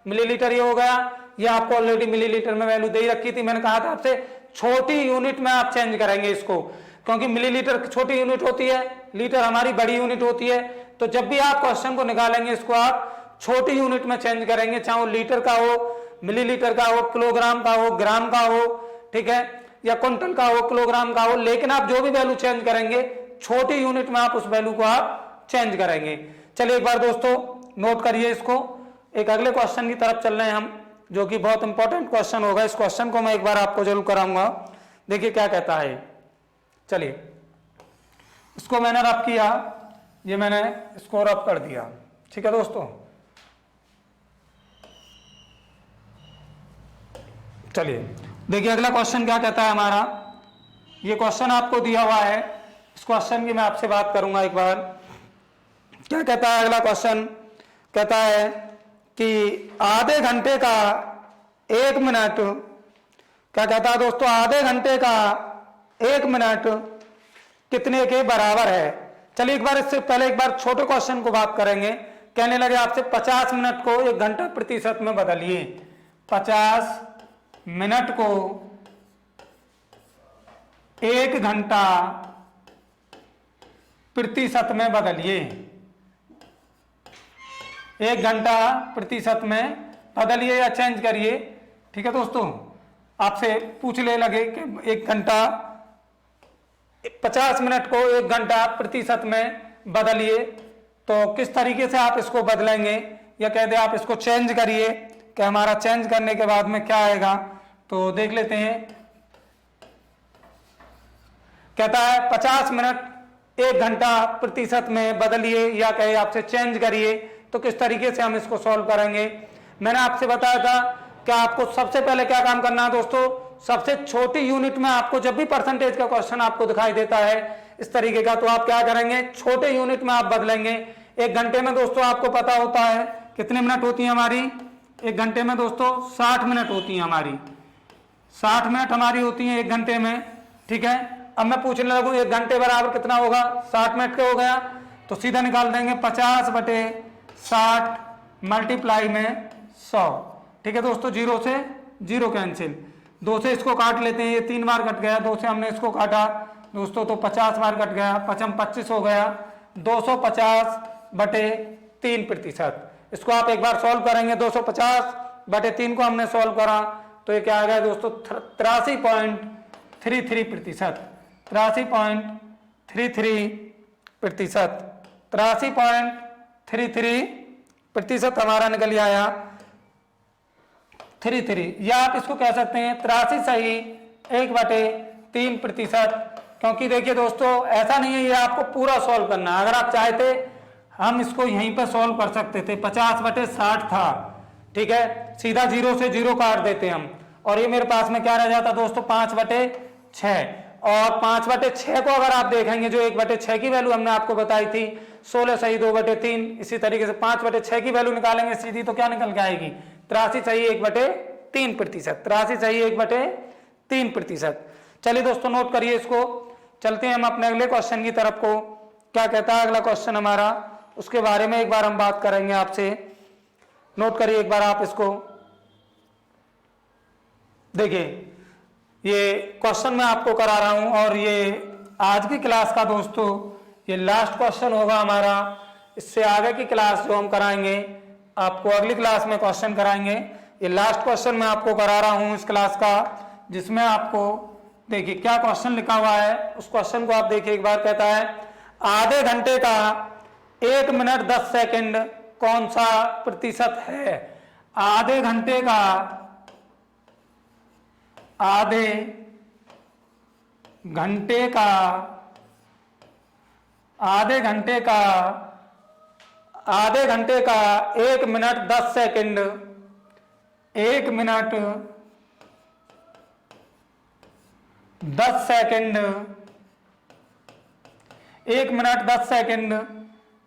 मिलीलीटर ये हो गया। ये आपको ऑलरेडी मिलीलीटर में वैल्यू दे रखी थी। मैंने कहा था आपसे छोटी यूनिट में आप चेंज करेंगे इसको, क्योंकि मिलीलीटर छोटी यूनिट होती है, लीटर हमारी बड़ी यूनिट होती है। तो जब भी आप क्वेश्चन को निकालेंगे इसको आप छोटी यूनिट में चेंज करेंगे, चाहे वो लीटर का हो, मिलीलीटर का हो, किलोग्राम का हो, ग्राम का हो, ठीक है, या क्विंटल का हो, किलोग्राम का हो। लेकिन आप जो भी वैल्यू चेंज करेंगे छोटी यूनिट में आप उस वैल्यू को आप चेंज करेंगे। चलिए एक बार दोस्तों नोट करिए इसको। एक अगले क्वेश्चन की तरफ चल रहे हैं हम, जो कि बहुत इंपॉर्टेंट क्वेश्चन होगा। इस क्वेश्चन को मैं एक बार आपको जरूर कराऊंगा। देखिए क्या कहता है। चलिए इसको मैंने रब किया, ये मैंने इसको रब कर दिया, ठीक है दोस्तों। चलिए देखिए अगला क्वेश्चन क्या कहता है हमारा। ये क्वेश्चन आपको दिया हुआ है, इस क्वेश्चन की मैं आपसे बात करूंगा एक बार। क्या कहता है अगला क्वेश्चन? कहता है कि आधे घंटे का 1 मिनट, क्या कहता है दोस्तों, आधे घंटे का 1 मिनट कितने के बराबर है। चलिए एक बार इससे पहले एक बार छोटे क्वेश्चन को बात करेंगे। कहने लगे आपसे 50 मिनट को 1 घंटा प्रतिशत में बदलिए। 50 मिनट को 1 घंटा प्रतिशत में बदलिए। 1 घंटा प्रतिशत में बदलिए या चेंज करिए, ठीक है दोस्तों। आपसे पूछने लगे कि 1 घंटा 50 मिनट को 1 घंटा प्रतिशत में बदलिए, तो किस तरीके से आप इसको बदलेंगे, या कह दे आप इसको चेंज करिए कि हमारा चेंज करने के बाद में क्या आएगा। तो देख लेते हैं। कहता है 50 मिनट 1 घंटा प्रतिशत में बदलिए या कहे आपसे चेंज करिए, तो किस तरीके से हम इसको सॉल्व करेंगे। मैंने आपसे बताया था कि आपको सबसे पहले क्या काम करना है दोस्तों, सबसे छोटी यूनिट में आपको जब भी परसेंटेज का क्वेश्चन आपको दिखाई देता है इस तरीके का, तो आप क्या करेंगे, छोटे यूनिट में आप बदलेंगे। 1 घंटे में दोस्तों आपको पता होता है कितने मिनट होती है हमारी, 1 घंटे में दोस्तों 60 मिनट होती है हमारी, 60 मिनट हमारी होती है 1 घंटे में, ठीक है। अब मैं पूछने लगूं 1 घंटे बराबर कितना होगा, 60 मिनट का हो गया, तो सीधा निकाल देंगे 50/60 मल्टीप्लाई में 100, ठीक है दोस्तों। 0 से 0 कैंसिल, 2 से इसको काट लेते हैं, ये 3 बार कट गया, 2 से हमने इसको काटा दोस्तों तो 50 बार कट गया, 25 हो गया, 250/3%। इसको आप एक बार सॉल्व करेंगे, 250/3 को हमने सॉल्व करा तो ये क्या आ गया दोस्तों, 83.33%, 83.33%, 83.33% हमारा निकल आया 33, या आप इसको कह सकते हैं 83 सही 1/3%। क्योंकि देखिए दोस्तों ऐसा नहीं है ये आपको पूरा सॉल्व करना है, अगर आप चाहते हम इसको यहीं पर सॉल्व कर सकते थे, 50/60 था, ठीक है, सीधा 0 से 0 काट देते हम, और ये मेरे पास में क्या रह जाता दोस्तों 5/6, और 5/6 को अगर आप देखेंगे जो 1/6 की वैल्यू हमने आपको बताई थी 16 सही 2/3, इसी तरीके से 5/6 की वैल्यू निकालेंगे सीधी तो क्या निकल के आएगी 83 सही 1/3%, 83 सही 1/3%। चलिए दोस्तों नोट करिए इसको, चलते हैं हम अपने अगले क्वेश्चन की तरफ को। क्या कहता है अगला क्वेश्चन हमारा, उसके बारे में एक बार हम बात करेंगे आपसे। नोट करिए एक बार आप इसको। देखिए ये क्वेश्चन मैं आपको करा रहा हूं और ये आज की क्लास का दोस्तों ये लास्ट क्वेश्चन होगा हमारा। इससे आगे की क्लास जो हम कराएंगे आपको अगली क्लास में क्वेश्चन कराएंगे। ये लास्ट क्वेश्चन मैं आपको करा रहा हूं इस क्लास का, जिसमें आपको देखिए क्या क्वेश्चन लिखा हुआ है, उस क्वेश्चन को आप देखिए एक बार। कहता है आधे घंटे का 1 मिनट 10 सेकंड कौन सा प्रतिशत है। आधे घंटे का आधे घंटे का आधे घंटे का 1 minute 10 second, 1 minute 10 second, 1 minute 10 second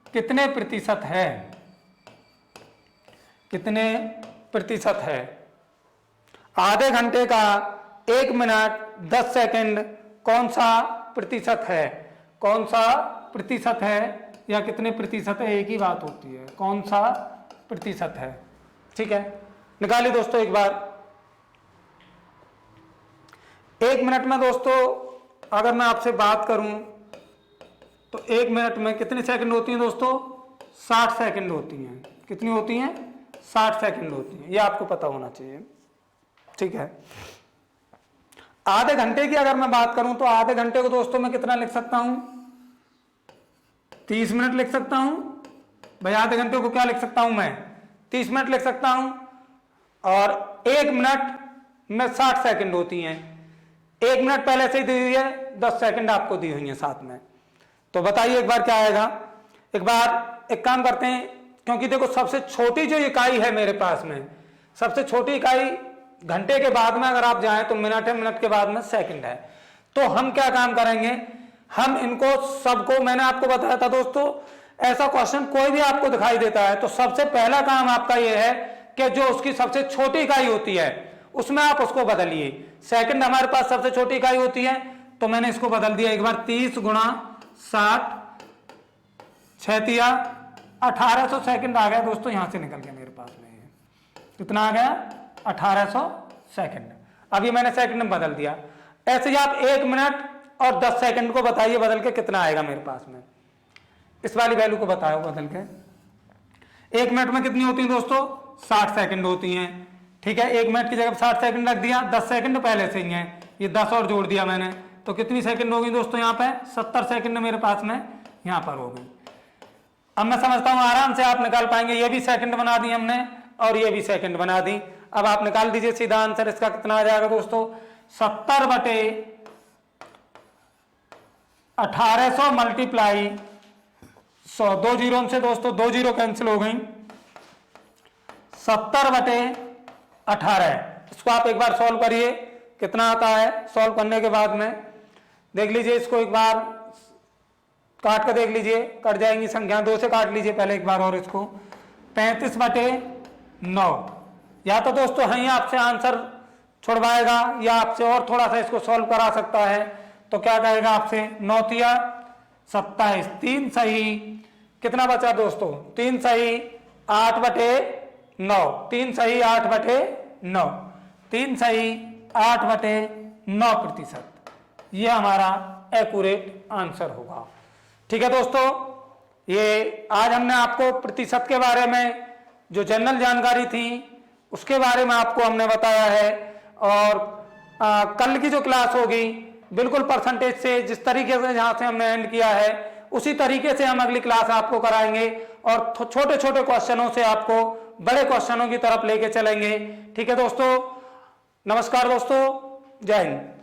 कितने प्रतिशत है? कितने प्रतिशत है? आधे घंटे का 1 मिनट 10 सेकंड कौन सा प्रतिशत है? कौन सा प्रतिशत है या कितने प्रतिशत है, एक ही बात होती है, कौन सा प्रतिशत है। ठीक है, निकालिए दोस्तों एक बार। 1 मिनट में दोस्तों अगर मैं आपसे बात करूं तो 1 मिनट में कितनी सेकंड होती हैं दोस्तों? 60 सेकंड होती हैं। कितनी होती हैं? 60 सेकंड होती हैं, ये आपको पता होना चाहिए। ठीक है, आधे घंटे की अगर मैं बात करूं तो आधे घंटे को दोस्तों मैं कितना लिख सकता हूं? 30 मिनट लिख सकता हूं। भाई आधे घंटे को क्या लिख सकता हूं मैं? 30 मिनट लिख सकता हूं। और 1 मिनट में 60 सेकंड होती हैं। 1 मिनट पहले से ही दी हुई है, 10 सेकंड आपको दी हुई है साथ में। तो बताइए एक बार क्या आएगा। एक बार एक काम करते हैं, क्योंकि देखो सबसे छोटी जो इकाई है मेरे पास में, सबसे छोटी इकाई घंटे के बाद में अगर आप जाएं तो मिनट है, मिनट के बाद में सेकंड है। तो हम क्या काम करेंगे, हम इनको सबको, मैंने आपको बताया था दोस्तों, ऐसा क्वेश्चन कोई भी आपको दिखाई देता है तो सबसे पहला काम आपका यह है कि जो उसकी सबसे छोटी इकाई होती है उसमें आप उसको बदलिए। सेकंड हमारे पास सबसे छोटी इकाई होती है, तो मैंने इसको बदल दिया एक बार। 30 गुणा 60, 6 1800 सेकंड आ गया दोस्तों, यहां से निकल गया मेरे पास में। कितना आ गया? 1800 सेकंड। अभी मैंने सेकंड में बदल दिया। ऐसे ही आप 1 मिनट और 10 सेकंड को बताइए बदल के कितना आएगा मेरे पास में। इस वाली वैल्यू को बताओ बदल के। 1 मिनट में कितनी होती है दोस्तों? 60 सेकंड होती हैं। ठीक है, 1 मिनट की जगह 60 सेकंड रख दिया, 10 सेकंड पहले से ही है, ये 10 और जोड़ दिया मैंने, तो कितनी सेकंड होगी दोस्तों? यहाँ पे 70 सेकंड मेरे पास में यहाँ पर होगी। अब मैं समझता हूं आराम से आप निकाल पाएंगे। ये भी सेकंड बना दी हमने और ये भी सेकंड बना दी। अब आप निकाल दीजिए सीधा आंसर इसका कितना आ जाएगा दोस्तों? 70 बटे 1800 मल्टीप्लाई 100, 2 जीरो से दोस्तों 2 जीरो कैंसिल हो गई। 70 बटे 18, इसको आप एक बार सॉल्व करिए कितना आता है। सॉल्व करने के बाद में देख लीजिए, इसको एक बार काट कर देख लीजिए, कट जाएंगी संख्या, 2 से काट लीजिए पहले एक बार। और इसको 35 बटे 9, या तो दोस्तों है आपसे आंसर छुड़वाएगा या आपसे और थोड़ा सा इसको सॉल्व करा सकता है। तो क्या कहेगा आपसे? 9 तिया 27, 3 सही, कितना बचा दोस्तों? 3 सही 8 बटे 9, 3 सही 8 बटे 9, 3 सही 8 बटे 9%। ये हमारा एक्यूरेट आंसर होगा। ठीक है दोस्तों, ये आज हमने आपको प्रतिशत के बारे में जो जनरल जानकारी थी उसके बारे में आपको हमने बताया है। और कल की जो क्लास होगी बिल्कुल परसेंटेज से, जिस तरीके से जहां से हमने एंड किया है उसी तरीके से हम अगली क्लास आपको कराएंगे और छोटे छोटे क्वेश्चनों से आपको बड़े क्वेश्चनों की तरफ लेके चलेंगे। ठीक है दोस्तों, नमस्कार दोस्तों, जय हिंद।